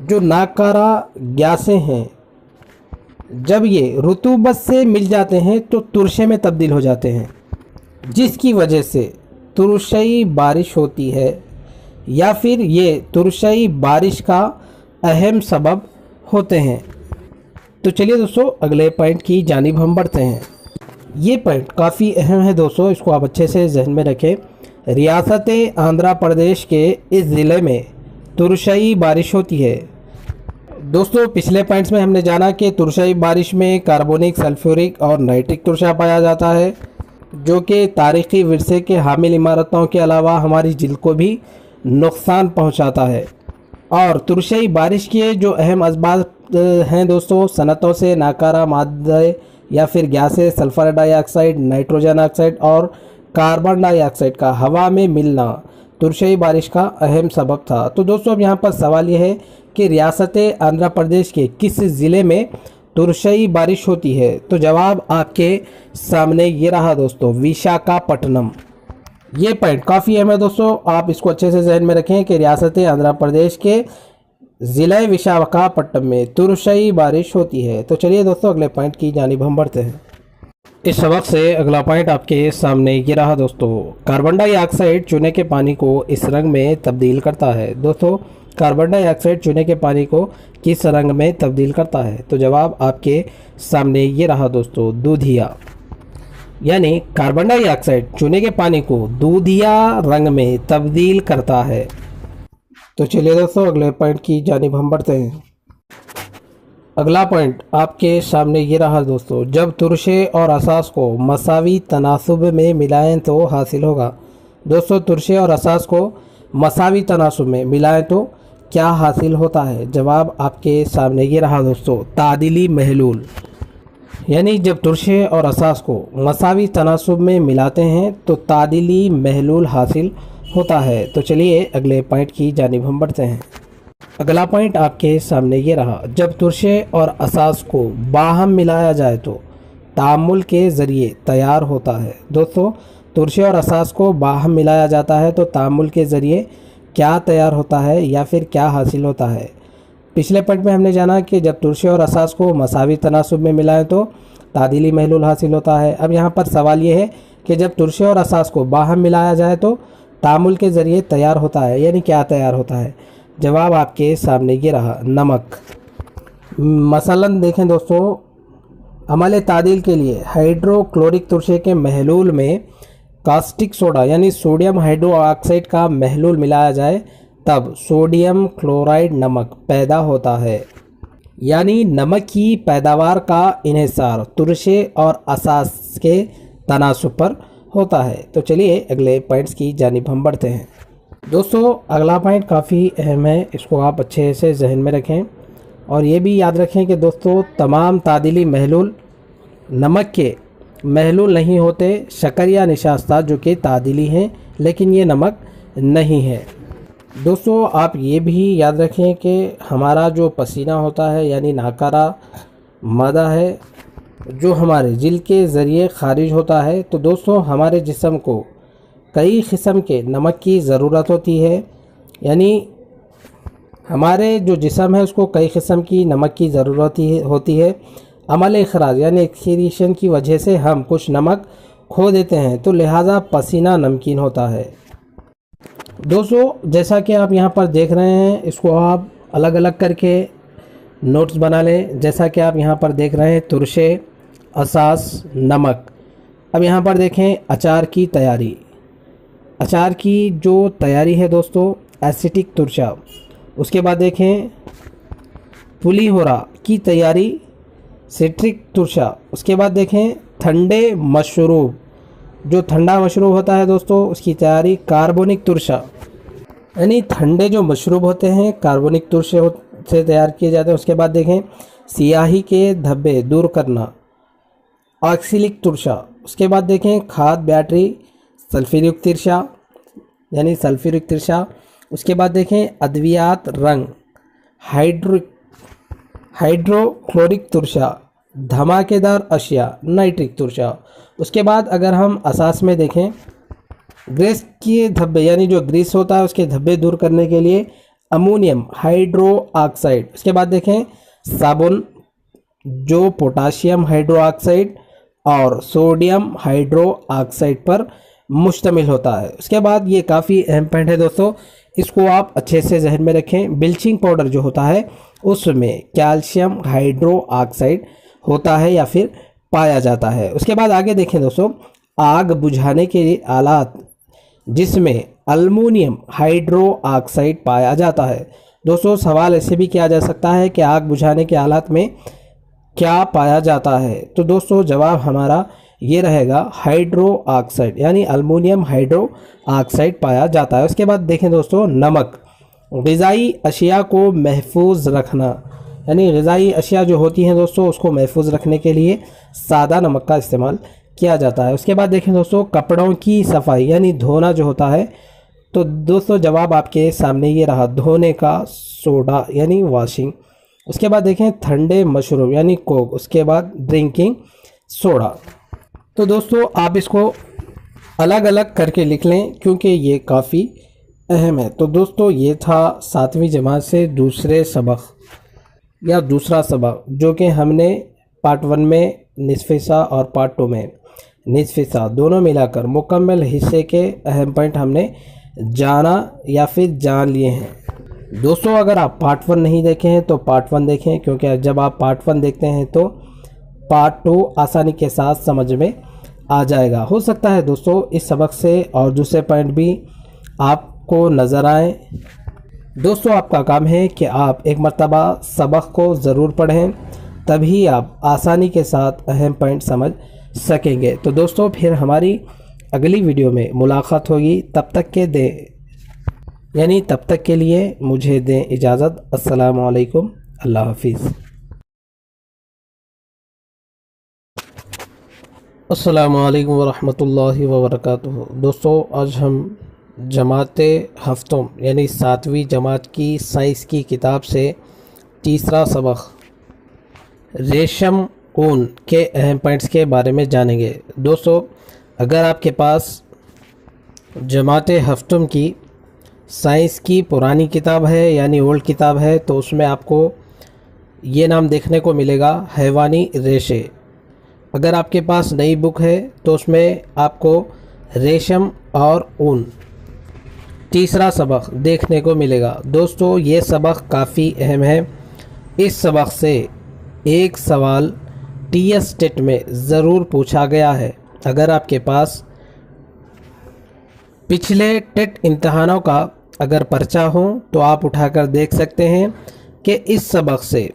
जो नाकारा गैसें हैं, जब ये रुतूबत से मिल जाते हैं तो तुरशे में तब्दील हो जाते हैं, जिसकी वजह से तुरशई बारिश होती है या फिर ये तुरशई बारिश का अहम सबब होते हैं। तो चलिए दोस्तों अगले पॉइंट की जानिब हम बढ़ते हैं। ये पॉइंट काफ़ी अहम है दोस्तों, इसको आप अच्छे से जहन में रखें। रियासत आंध्र प्रदेश के इस ज़िले में तुरशई बारिश होती है। दोस्तों पिछले पॉइंट्स में हमने जाना कि तुरशई बारिश में कार्बोनिक, सल्फ्यूरिक और नाइट्रिक तुरशा पाया जाता है, जो कि तारीख़ी विरसे के हामिल इमारतों के अलावा हमारी जिल्द को भी नुकसान पहुंचाता है। और तुरशई बारिश के जो अहम असबाब हैं दोस्तों, सनतों से नाकारा मादे या फिर गैसें सल्फ़र डाइऑक्साइड, नाइट्रोजन ऑक्साइड और कार्बन डाइऑक्साइड का हवा में मिलना तुरशई बारिश का अहम सबब था। तो दोस्तों अब यहाँ पर सवाल यह है कि रियासत आंध्र प्रदेश के किस ज़िले में तुरशई बारिश होती है? तो जवाब आपके सामने ये रहा दोस्तों, विशाखापट्टनम। ये पॉइंट काफ़ी अहम है दोस्तों, आप इसको अच्छे से जहन में रखें कि रियासत आंध्र प्रदेश के ज़िला विशाखापट्टनम में तुरशई बारिश होती है। तो चलिए दोस्तों अगले पॉइंट की जानिब हम बढ़ते हैं। इस सबक से अगला पॉइंट आपके सामने ये रहा दोस्तों, कार्बन डाइऑक्साइड चूने के पानी को इस रंग में तब्दील करता है। दोस्तों कार्बन डाइऑक्साइड चूने के पानी को किस रंग में तब्दील करता है? तो जवाब आपके सामने ये रहा दोस्तों, दूधिया। यानी कार्बन डाइऑक्साइड चूने के पानी को दूधिया रंग में तब्दील करता है। तो चलिए दोस्तों अगले पॉइंट की जानिब हम बढ़ते हैं। अगला पॉइंट आपके सामने ये रहा दोस्तों, जब तुरशे और असास को मसावी तनासुब में मिलाएं तो हासिल होगा। दोस्तों तुरशे और असास को मसावी तनासुब में मिलाएं तो क्या हासिल होता है? जवाब आपके सामने ये रहा दोस्तों, तादिली महलूल। यानी जब तुरशे और असास को मसावी तनासुब में मिलाते हैं तो तादिली महलूल हासिल होता है। तो चलिए अगले पॉइंट की जानिब हम बढ़ते हैं। अगला पॉइंट आपके सामने ये रहा, जब तुरशे और असास को बाहम मिलाया जाए तो तामुल के ज़रिए तैयार होता है। दोस्तों तुरशे और असास को बाहम मिलाया जाता है तो तामुल के ज़रिए क्या तैयार होता है या फिर क्या हासिल होता है? पिछले पॉइंट में हमने जाना कि जब तुरशे और असास को मसावी तनासुब में मिलाएं तो तादिली महलूल हासिल होता है। अब यहाँ पर सवाल ये है कि जब तुरशे और असास को बाहम मिलाया जाए तो तामुल के ज़रिए तैयार होता है, यानी क्या तैयार होता है? जवाब आपके सामने ये रहा, नमक। मसलन देखें दोस्तों, अमल तादील के लिए हाइड्रोक्लोरिक तुरशे के महलूल में कास्टिक सोडा यानी सोडियम हाइड्रोक्साइड का महलूल मिलाया जाए तब सोडियम क्लोराइड नमक पैदा होता है। यानी नमक की पैदावार का इन्हिसार तुरशे और असास के तनासुब पर होता है। तो चलिए अगले पॉइंट्स की जानिब हम बढ़ते हैं। दोस्तों अगला पॉइंट काफ़ी अहम है, इसको आप अच्छे से जहन में रखें और ये भी याद रखें कि दोस्तों तमाम तादीली महलूल नमक के महलूल नहीं होते। शक्कर या निशास्ता जो कि तादीली हैं लेकिन ये नमक नहीं है। दोस्तों आप ये भी याद रखें कि हमारा जो पसीना होता है यानी नाकारा मादा है जो हमारे जिल्द के ज़रिए खारिज होता है, तो दोस्तों हमारे जिस्म को कई किस्म के नमक की ज़रूरत होती है। यानी हमारे जो जिस्म है उसको कई किस्म की नमक की ज़रूरत होती है। अमल इखराज यानी एक्सक्रीशन की वजह से हम कुछ नमक खो देते हैं, तो लिहाजा पसीना नमकीन होता है। दोस्तों जैसा कि आप यहाँ पर देख रहे हैं, इसको आप अलग अलग करके नोट्स बना लें। जैसा कि आप यहाँ पर देख रहे हैं तुरशे, असास, नमक। अब यहाँ पर देखें अचार की तैयारी। अचार की जो तैयारी है दोस्तों, एसिटिक तुरशा। उसके बाद देखें पुलिहोरा की तैयारी, सिट्रिक तुरशा। उसके बाद देखें ठंडे मशरूब, जो ठंडा मशरूब होता है दोस्तों उसकी तैयारी, कार्बोनिक तुरशा। यानी ठंडे जो मशरूब होते हैं कार्बोनिक तुरशे से तैयार किए जाते हैं। उसके बाद देखें सियाही के धब्बे दूर करना, ऑक्सिलिक तुरशा। उसके बाद देखें खाद, बैटरी, सल्फ्यूरिक तिरशा यानी सल्फ्यूरिक तिरशा। उसके बाद देखें अद्वियात, रंग, हाइड्रोक्लोरिक तुरशा, धमाकेदार अशिया, नाइट्रिक तुरशा। उसके बाद अगर हम असास में देखें ग्रीस के धब्बे यानी जो ग्रीस होता है उसके धब्बे दूर करने के लिए अमोनियम हाइड्रो ऑक्साइड। उसके बाद देखें साबुन जो पोटाशियम हाइड्रो ऑक्साइड और सोडियम हाइड्रो ऑक्साइड पर मुश्तमिल होता है। उसके बाद ये काफ़ी अहम पॉइंट है दोस्तों, इसको आप अच्छे से जहन में रखें। ब्लीचिंग पाउडर जो होता है उसमें कैल्शियम हाइड्रो ऑक्साइड होता है या फिर पाया जाता है। उसके बाद आगे देखें दोस्तों, आग बुझाने के आलात जिसमें अल्मुनियम हाइड्रो ऑक्साइड पाया जाता है। दोस्तों सवाल ऐसे भी किया जा सकता है कि आग बुझाने के आलात में क्या पाया जाता है, तो दोस्तों जवाब हमारा ये रहेगा हाइड्रो ऑक्साइड यानी अल्मुनियम हाइड्रो ऑक्साइड पाया जाता है। उसके बाद देखें दोस्तों नमक, ग़िज़ाई अशिया को महफूज रखना यानी ग़िज़ाई अशिया जो होती हैं दोस्तों उसको महफूज रखने के लिए सादा नमक का इस्तेमाल किया जाता है। उसके बाद देखें दोस्तों कपड़ों की सफाई यानी धोना जो होता है, तो दोस्तों जवाब आपके सामने ये रहा, धोने का सोडा यानी वॉशिंग। उसके बाद देखें ठंडे मशरूब यानी कोक। उसके बाद ड्रिंकिंग सोडा। तो दोस्तों आप इसको अलग अलग करके लिख लें क्योंकि ये काफ़ी अहम है। तो दोस्तों ये था 7वीं जमात से दूसरे सबक या दूसरा सबक जो कि हमने पार्ट 1 में निसफ़ हिस्सा और पार्ट 2 में निसफ़ हिस्सा दोनों मिलाकर मुकम्मल हिस्से के अहम पॉइंट हमने जाना या फिर जान लिए हैं। दोस्तों अगर आप पार्ट 1 नहीं देखे हैं तो पार्ट 1 देखें क्योंकि जब आप पार्ट 1 देखते हैं तो पार्ट 2 आसानी के साथ समझ में आ जाएगा। हो सकता है दोस्तों इस सबक से और दूसरे पॉइंट भी आपको नज़र आए। दोस्तों आपका काम है कि आप एक मर्तबा सबक को ज़रूर पढ़ें, तभी आप आसानी के साथ अहम पॉइंट समझ सकेंगे। तो दोस्तों फिर हमारी अगली वीडियो में मुलाकात होगी, तब तक के लिए मुझे दें इजाज़त। अस्सलामु अलैकुम, अल्लाह हाफिज़। अस्सलामु अलैकुम वरहमतुल्लाहि वबरकातुहू। दोस्तों आज हम जमात हफ्तों यानी 7वीं जमात की साइंस की किताब से तीसरा सबक रेशम ऊन के अहम पॉइंट्स के बारे में जानेंगे। दोस्तों अगर आपके पास जमात हफ्तों की साइंस की पुरानी किताब है यानी ओल्ड किताब है तो उसमें आपको ये नाम देखने को मिलेगा, हैवानी रेशे। अगर आपके पास नई बुक है तो उसमें आपको रेशम और ऊन तीसरा सबक देखने को मिलेगा। दोस्तों ये सबक काफ़ी अहम है। इस सबक से एक सवाल टीएस टेट में ज़रूर पूछा गया है। अगर आपके पास पिछले टेट इम्तहानों का अगर पर्चा हो तो आप उठाकर देख सकते हैं कि इस सबक से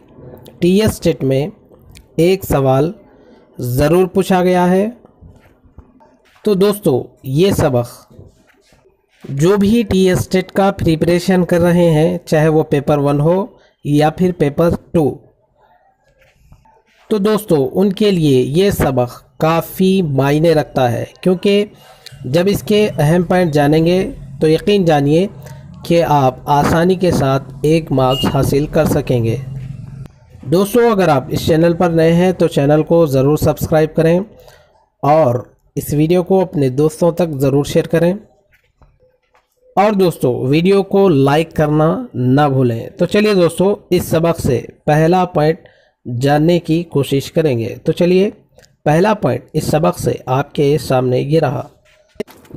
टीएस टेट में एक सवाल ज़रूर पूछा गया है। तो दोस्तों, ये सबक जो भी टीएस टेट का प्रिपरेशन कर रहे हैं, चाहे वो पेपर 1 हो या फिर पेपर 2, तो दोस्तों उनके लिए ये सबक काफ़ी मायने रखता है, क्योंकि जब इसके अहम पॉइंट जानेंगे तो यकीन जानिए कि आप आसानी के साथ 1 मार्क्स हासिल कर सकेंगे। दोस्तों, अगर आप इस चैनल पर नए हैं तो चैनल को ज़रूर सब्सक्राइब करें और इस वीडियो को अपने दोस्तों तक ज़रूर शेयर करें, और दोस्तों वीडियो को लाइक करना ना भूलें। तो चलिए दोस्तों, इस सबक से पहला पॉइंट जानने की कोशिश करेंगे। तो चलिए, पहला पॉइंट इस सबक से आपके सामने ये रहा।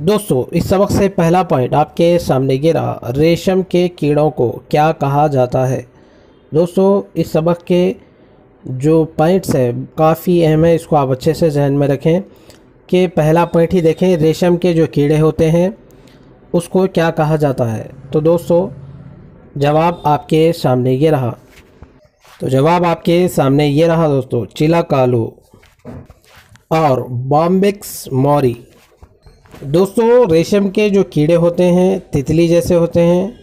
दोस्तों, इस सबक से पहला पॉइंट आपके सामने ये रहा, रेशम के कीड़ों को क्या कहा जाता है। दोस्तों, इस सबक के जो पॉइंट्स हैं काफ़ी अहम है, इसको आप अच्छे से जहन में रखें कि पहला पॉइंट ही देखें, रेशम के जो कीड़े होते हैं उसको क्या कहा जाता है। तो दोस्तों, जवाब आपके सामने ये रहा। तो जवाब आपके सामने ये रहा दोस्तों, चिलाकालू और बॉम्बिक्स मौरी। दोस्तों, रेशम के जो कीड़े होते हैं तितली जैसे होते हैं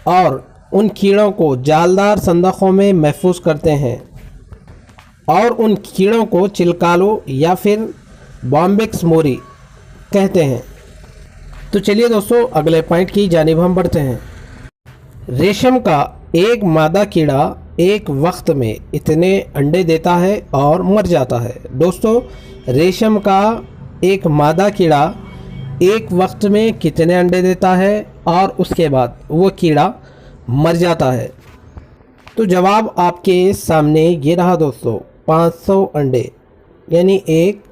और उन कीड़ों को जालदार संदकों में महफूज करते हैं और उन कीड़ों को चिलकालू या फिर बॉम्बिक्स मोरी कहते हैं। तो चलिए दोस्तों, अगले पॉइंट की जानिब हम बढ़ते हैं। रेशम का एक मादा कीड़ा एक वक्त में इतने अंडे देता है और मर जाता है। दोस्तों, रेशम का एक मादा कीड़ा एक वक्त में कितने अंडे देता है और उसके बाद वो कीड़ा मर जाता है। तो जवाब आपके सामने ये रहा दोस्तों, 500 अंडे। यानी एक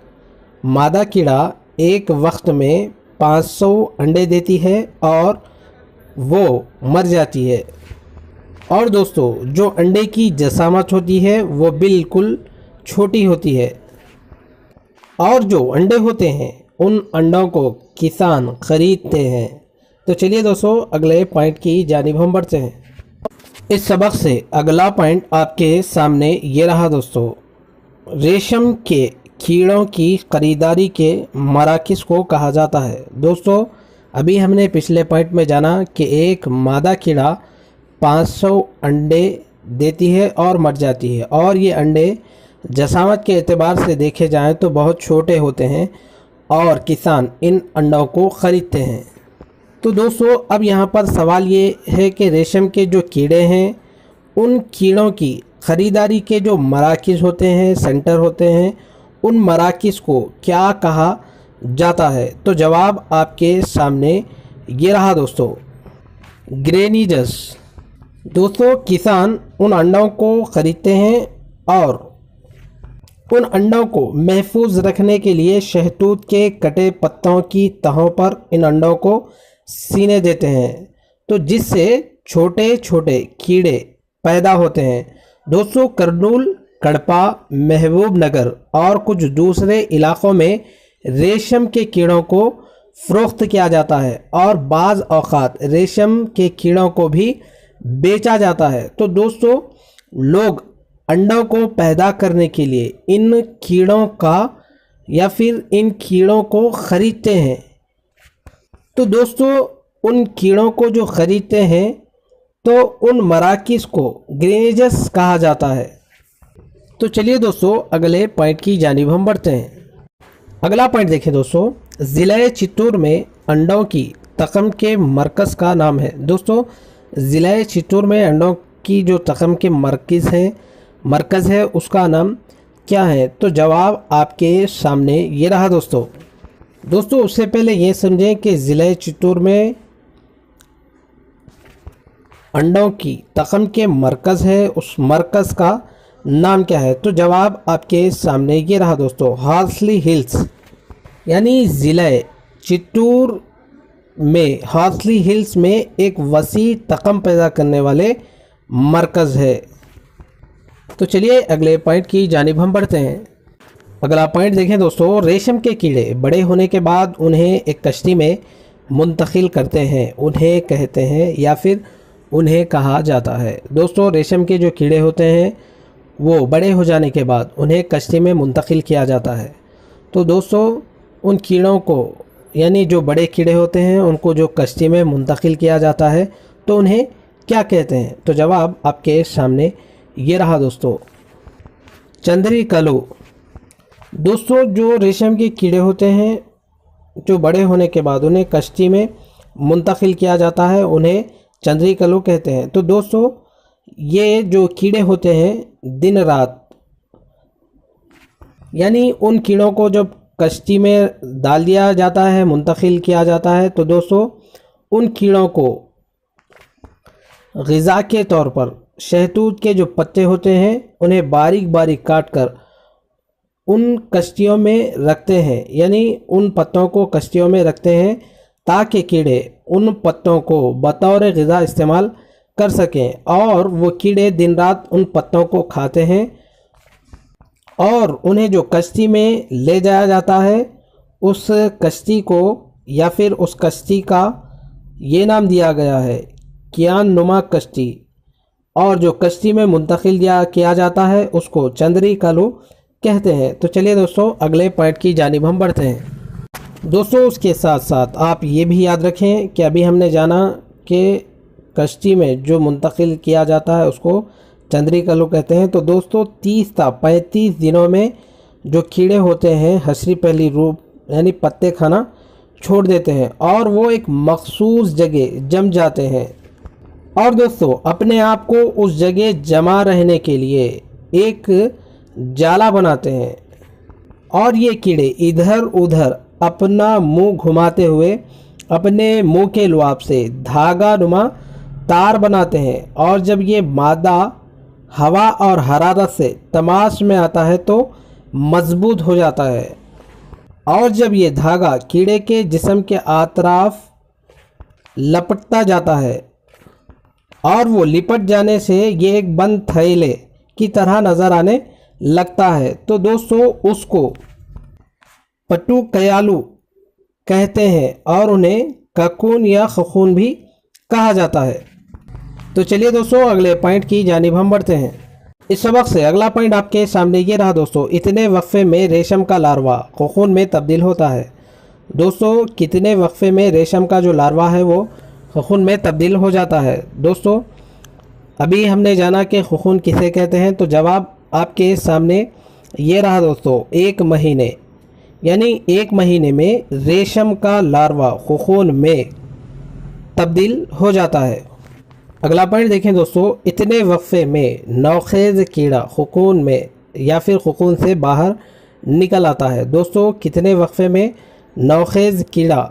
मादा कीड़ा एक वक्त में 500 अंडे देती है और वो मर जाती है। और दोस्तों, जो अंडे की जसामत होती है वो बिल्कुल छोटी होती है और जो अंडे होते हैं उन अंडों को किसान ख़रीदते हैं। तो चलिए दोस्तों, अगले पॉइंट की जानिब हम बढ़ते हैं। इस सबक से अगला पॉइंट आपके सामने ये रहा दोस्तों, रेशम के कीड़ों की ख़रीदारी के मराकिज़ को कहा जाता है। दोस्तों, अभी हमने पिछले पॉइंट में जाना कि एक मादा कीड़ा 500 अंडे देती है और मर जाती है, और ये अंडे जसामत के एतबार से देखे जाएं तो बहुत छोटे होते हैं और किसान इन अंडों को ख़रीदते हैं। तो दोस्तों, अब यहाँ पर सवाल ये है कि रेशम के जो कीड़े हैं उन कीड़ों की ख़रीदारी के जो मराकिज़ होते हैं, सेंटर होते हैं, उन मराकिज़ को क्या कहा जाता है। तो जवाब आपके सामने ये रहा दोस्तों, ग्रेनिजस। दोस्तों, किसान उन अंडों को ख़रीदते हैं और उन अंडों को महफूज रखने के लिए शहतूत के कटे पत्तों की तहों पर इन अंडों को सीने देते हैं, तो जिससे छोटे छोटे कीड़े पैदा होते हैं। दोस्तों, करनूल, कड़पा, महबूबनगर और कुछ दूसरे इलाक़ों में रेशम के कीड़ों को फ़रोख्त किया जाता है और बाज़ औक़ात रेशम के कीड़ों को भी बेचा जाता है। तो दोस्तों, लोग अंडों को पैदा करने के लिए इन कीड़ों का या फिर इन कीड़ों को ख़रीदते हैं। तो दोस्तों, उन कीड़ों को जो ख़रीदते हैं तो उन मराकिज़ को ग्रेनेजस कहा जाता है। तो चलिए दोस्तों, अगले पॉइंट की जानिब हम बढ़ते हैं। अगला पॉइंट देखें दोस्तों, ज़िला चित्तूर में अंडों की तकम के मरकज़ का नाम है। दोस्तों, ज़िला चित्तूर में अंडों की जो तकम के मरकज़ है उसका नाम क्या है। तो जवाब आपके सामने ये रहा दोस्तों। उससे पहले ये समझें कि ज़िला चित्तूर में अंडों की तकम के मरकज़ है, उस मरकज़ का नाम क्या है। तो जवाब आपके सामने ये रहा दोस्तों, हार्सली हिल्स। यानी ज़िला चित्तूर में हार्सली हिल्स में एक वसी तकम पैदा करने वाले मरकज़ है। तो चलिए अगले पॉइंट की जानिब हम बढ़ते हैं। अगला पॉइंट देखें दोस्तों, रेशम के कीड़े बड़े होने के बाद उन्हें एक कश्ती में मुंतकिल करते हैं, उन्हें कहते हैं या फिर उन्हें कहा जाता है। दोस्तों रेशम के जो कीड़े होते हैं वो बड़े हो जाने के बाद उन्हें कश्ती में मुंतकिल किया जाता है। तो दोस्तों उन कीड़ों को यानी जो बड़े कीड़े होते हैं उनको जो कश्ती में मुंतकिल किया जाता है तो उन्हें क्या कहते हैं? तो जवाब आपके सामने ये रहा दोस्तों, चंद्री कलू। दोस्तों जो रेशम के कीड़े होते हैं जो बड़े होने के बाद उन्हें कश्ती में मुंतकिल किया जाता है, उन्हें चंद्री कलू कहते हैं। तो दोस्तों ये जो कीड़े होते हैं दिन रात यानी उन कीड़ों को जब कश्ती में डाल दिया जाता है, मुंतकिल किया जाता है, तो दोस्तों उन कीड़ों को ग़िज़ा के तौर पर शहतूत के जो पत्ते होते हैं उन्हें बारीक बारीक काट कर उन कश्तियों में रखते हैं, यानी उन पत्तों को कश्तियों में रखते हैं ताकि कीड़े उन पत्तों को बतौर ग़िज़ा इस्तेमाल कर सकें। और वो कीड़े दिन रात उन पत्तों को खाते हैं और उन्हें जो कश्ती में ले जाया जाता है उस कश्ती को या फिर उस कश्ती का ये नाम दिया गया है कियान नुमा कश्ती, और जो कश्ती में मुंतकिल किया जाता है उसको चंद्री कलू कहते हैं। तो चलिए दोस्तों अगले पॉइंट की जानिब हम बढ़ते हैं। दोस्तों उसके साथ साथ आप ये भी याद रखें कि अभी हमने जाना कि कश्ती में जो मुंतकिल किया जाता है उसको चंद्री कलू कहते हैं। तो दोस्तों 30 था 35 दिनों में जो कीड़े होते हैं हसरी पहली रूप यानी पत्ते खाना छोड़ देते हैं और वो एक मखसूस जगह जम जाते हैं। और दोस्तों अपने आप को उस जगह जमा रहने के लिए एक जाला बनाते हैं और ये कीड़े इधर उधर अपना मुंह घुमाते हुए अपने मुंह के लुआब से धागा नुमा तार बनाते हैं और जब ये मादा हवा और हरारत से तमाश में आता है तो मजबूत हो जाता है और जब ये धागा कीड़े के जिस्म के अतराफ लपटता जाता है और वो लिपट जाने से ये एक बंद थैले की तरह नज़र आने लगता है, तो दोस्तों उसको पट्टू कयालू कहते हैं और उन्हें ककून या खखून भी कहा जाता है। तो चलिए दोस्तों अगले पॉइंट की जानिब हम बढ़ते हैं। इस सबक से अगला पॉइंट आपके सामने ये रहा दोस्तों, इतने वक्फे में रेशम का लार्वा खखून में तब्दील होता है। दोस्तों कितने वक्फे में रेशम का जो लार्वा है वो खखून में तब्दील हो जाता है? दोस्तों अभी हमने जाना कि खखून किसे कहते हैं, तो जवाब आपके सामने ये रहा दोस्तों, 1 महीने यानी 1 महीने में रेशम का लार्वा खखून में तब्दील हो जाता है। अगला पॉइंट देखें दोस्तों, इतने वक्फे में नौखेज़ कीड़ा खखून में या फिर खखून से बाहर निकल आता है। दोस्तों कितने वक्फे में नौखेज़ कीड़ा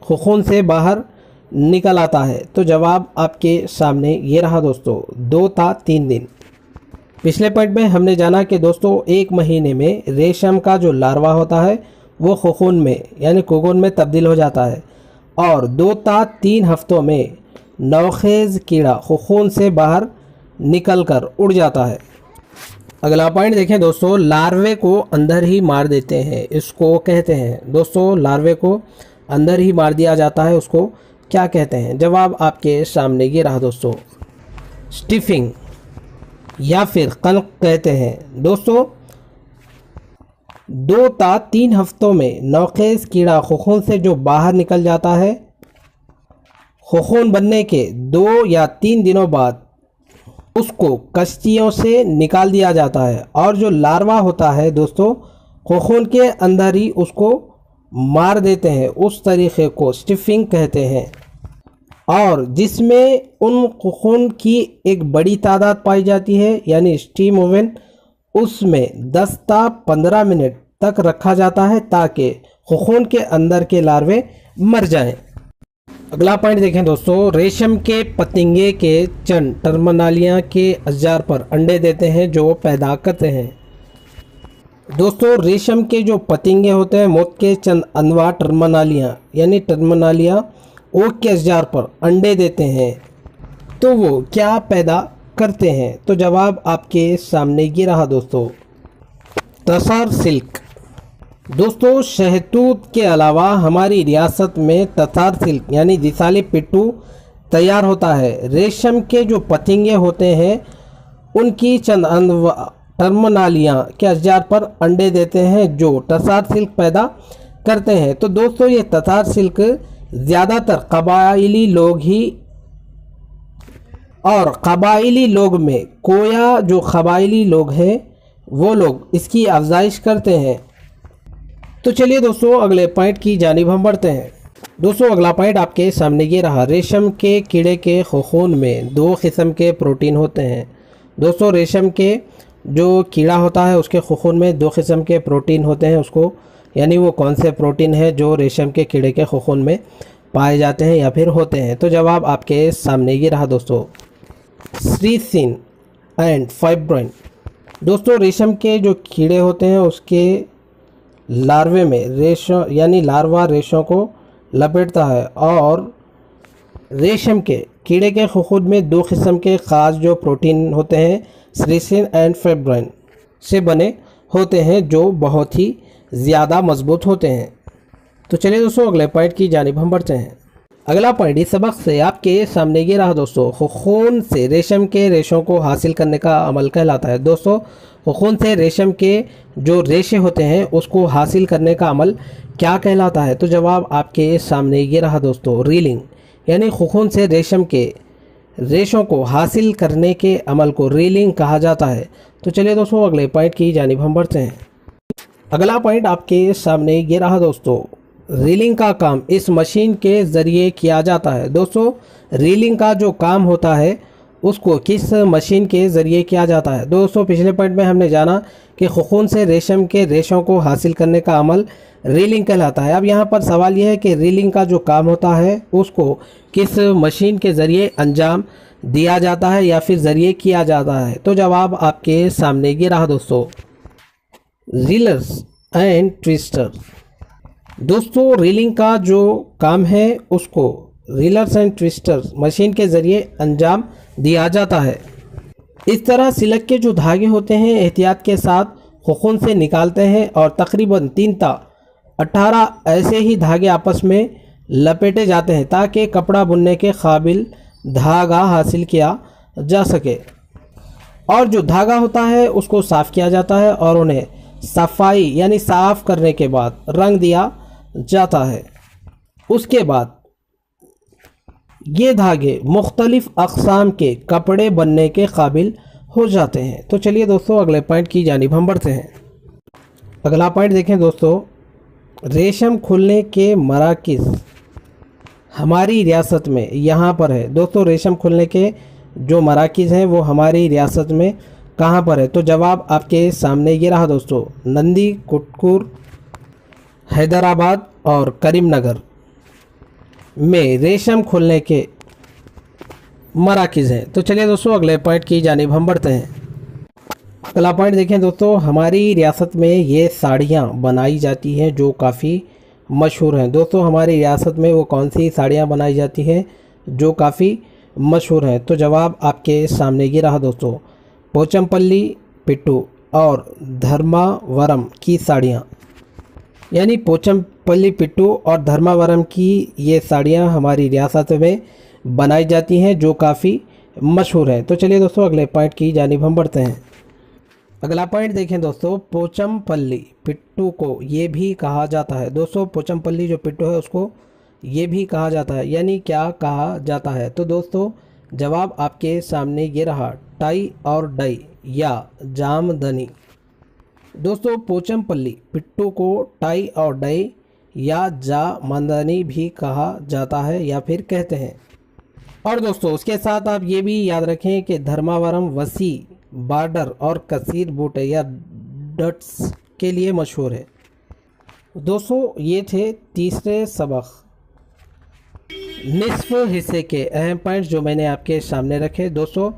खखून से बाहर निकल आता है? तो जवाब आपके सामने ये रहा दोस्तों, 2 था 3 दिन। पिछले पॉइंट में हमने जाना कि दोस्तों 1 महीने में रेशम का जो लार्वा होता है वो खखून में यानी कोकून में तब्दील हो जाता है और 2 था 3 हफ्तों में नौखेज़ कीड़ा खखून से बाहर निकलकर उड़ जाता है। अगला पॉइंट देखें दोस्तों, लार्वे को अंदर ही मार देते हैं, इसको कहते हैं। दोस्तों लार्वे को अंदर ही मार दिया जाता है, उसको क्या कहते हैं? जवाब आपके सामने ये रहा दोस्तों, स्टिफिंग या फिर कल्क कहते हैं। दोस्तों 2 था 3 हफ्तों में नौखेज़ कीड़ा खखून से जो बाहर निकल जाता है, खखून बनने के 2 या 3 दिनों बाद उसको कश्तियों से निकाल दिया जाता है और जो लार्वा होता है दोस्तों खखून के अंदर ही उसको मार देते हैं। उस तरीक़े को स्टिफिंग कहते हैं और जिसमें उन खखून की एक बड़ी तादाद पाई जाती है यानी स्टीम ओवन, उसमें 10 था 15 मिनट तक रखा जाता है ताकि खखून के अंदर के लार्वे मर जाएं। अगला पॉइंट देखें दोस्तों, रेशम के पतंगे के चंद टर्मिनालियाँ के अज़जार पर अंडे देते हैं जो पैदा करते हैं। दोस्तों रेशम के जो पतंगे होते हैं मौत के चंद अनवा टर्मिनालियाँ यानी टर्मिनालियाँ ओक के अज़जार पर अंडे देते हैं, तो वो क्या पैदा करते हैं? तो जवाब आपके सामने ये रहा दोस्तों, तसर सिल्क। दोस्तों शहतूत के अलावा हमारी रियासत में ततार सिल्क यानी दिसाली पिट्टू तैयार होता है। रेशम के जो पतंगे होते हैं उनकी चंद टर्मनालियाँ के अशजार पर अंडे देते हैं जो ततार सिल्क पैदा करते हैं। तो दोस्तों ये ततार सिल्क ज़्यादातर कबाइली लोग ही, और कबाइली लोग में कोया जो कबाइली लोग हैं वो लोग इसकी अफजाइश करते हैं। तो चलिए दोस्तों अगले पॉइंट की जानिब हम बढ़ते हैं। दोस्तों अगला पॉइंट आपके सामने ये रहा, रेशम के कीड़े के खून में 2 किस्म के प्रोटीन होते हैं। दोस्तों रेशम के जो कीड़ा होता है उसके खून में 2 किस्म के प्रोटीन होते हैं। उसको यानी वो कौन से प्रोटीन है जो रेशम के कीड़े के खून में पाए जाते हैं या फिर होते हैं? तो जवाब आपके सामने ये रहा दोस्तों, स्ट्रीसिन एंड फाइब्रिन। दोस्तों रेशम के जो कीड़े होते हैं उसके लार्वे में रेशों यानी लार्वा रेशों को लपेटता है, और रेशम के कीड़े के खून में 2 किस्म के ख़ास जो प्रोटीन होते हैं स्ट्रीसिन एंड फाइब्रिन से बने होते हैं जो बहुत ही ज़्यादा मजबूत होते हैं। तो चलिए दोस्तों अगले पॉइंट की जानिब हम बढ़ते हैं। अगला पॉइंट इस सबक से आपके सामने ये रहा दोस्तों, खून से रेशम के रेशों को हासिल करने का अमल कहलाता है। दोस्तों खून से रेशम के जो रेशे होते हैं उसको हासिल करने का अमल क्या कहलाता है? तो जवाब आपके सामने ये रहा दोस्तों, रीलिंग। यानी खून से रेशम के रेशों को हासिल करने के अमल को रीलिंग कहा जाता है। तो चलिए दोस्तों अगले पॉइंट की जानिब हम बढ़ते हैं। अगला पॉइंट आपके सामने ये रहा दोस्तों, रीलिंग का काम इस मशीन के ज़रिए किया जाता है। दोस्तों रीलिंग का जो काम होता है उसको किस मशीन के ज़रिए किया जाता है? दोस्तों पिछले पॉइंट में हमने जाना कि खून से रेशम के रेशों को हासिल करने का अमल रीलिंग कहलाता है। अब यहाँ पर सवाल यह है कि रीलिंग का जो काम होता है उसको किस मशीन के ज़रिए अंजाम दिया जाता है या फिर ज़रिए किया जाता है? तो जवाब आपके सामने ये रहा दोस्तों, रीलर्स एंड ट्विस्टर। दोस्तों रीलिंग का जो काम है उसको रीलर्स एंड ट्विस्टर मशीन के ज़रिए अंजाम दिया जाता है। इस तरह सिलक के जो धागे होते हैं एहतियात के साथ खून से निकालते हैं और तकरीबन 3 ता 18 ऐसे ही धागे आपस में लपेटे जाते हैं ताकि कपड़ा बुनने के काबिल धागा हासिल किया जा सके। और जो धागा होता है उसको साफ़ किया जाता है और उन्हें सफाई यानी साफ़ करने के बाद रंग दिया जाता है। उसके बाद ये धागे मुख्तलिफ अक़साम के कपड़े बनने के काबिल हो जाते हैं। तो चलिए दोस्तों अगले पॉइंट की जानिब हम बढ़ते हैं। अगला पॉइंट देखें दोस्तों, रेशम खुलने के मराकिज़ हमारी रियासत में यहाँ पर है। दोस्तों रेशम खुलने के जो मराकिज़ हैं वो हमारी रियासत में कहाँ पर है? तो जवाब आपके सामने ये रहा दोस्तों, नंदी, कुटकुर, हैदराबाद और करीमनगर में रेशम खुलने के मराकिज़ हैं। तो चलिए दोस्तों अगले पॉइंट की जानिब हम बढ़ते हैं। अगला पॉइंट देखें दोस्तों, हमारी रियासत में ये साड़ियाँ बनाई जाती हैं जो काफ़ी मशहूर हैं। दोस्तों हमारी रियासत में वो कौन सी साड़ियाँ बनाई जाती हैं जो काफ़ी मशहूर हैं? तो जवाब आपके सामने ये रहा दोस्तों, पोचमपल्ली पिट्टू और धर्मावरम की साड़ियाँ। यानी पोचमपल्ली पिट्टू और धर्मावरम की ये साड़ियाँ हमारी रियासत में बनाई जाती हैं जो काफ़ी मशहूर हैं। तो चलिए दोस्तों अगले पॉइंट की जानिब हम बढ़ते हैं। अगला पॉइंट देखें दोस्तों, पोचमपल्ली पिट्टू को ये भी कहा जाता है। दोस्तों पोचमपल्ली जो पिट्टू है उसको ये भी कहा जाता है, यानी क्या कहा जाता है? तो दोस्तों जवाब आपके सामने ये रहा, टाई और डाई या जामदनी। दोस्तों पोचमपल्ली पिट्टू को टाई और डाई या जामदनी भी कहा जाता है या फिर कहते हैं। और दोस्तों उसके साथ आप ये भी याद रखें कि धर्मावरम वसी बॉर्डर और कसीर बूटे या डट्स के लिए मशहूर है। दोस्तों ये थे तीसरे सबक निस्फ हिस्से के अहम पॉइंट्स जो मैंने आपके सामने रखे। दोस्तों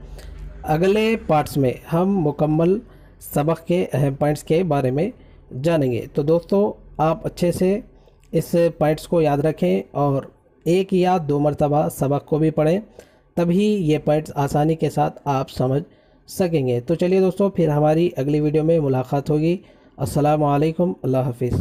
अगले पार्ट्स में हम मुकम्मल सबक के अहम पॉइंट्स के बारे में जानेंगे। तो दोस्तों आप अच्छे से इस पॉइंट्स को याद रखें और 1 या 2 मरतबा सबक को भी पढ़ें तभी ये पॉइंट्स आसानी के साथ आप समझ सकेंगे। तो चलिए दोस्तों, फिर हमारी अगली वीडियो में मुलाकात होगी। अस्सलाम वालेकुम, अल्लाह हाफिज़।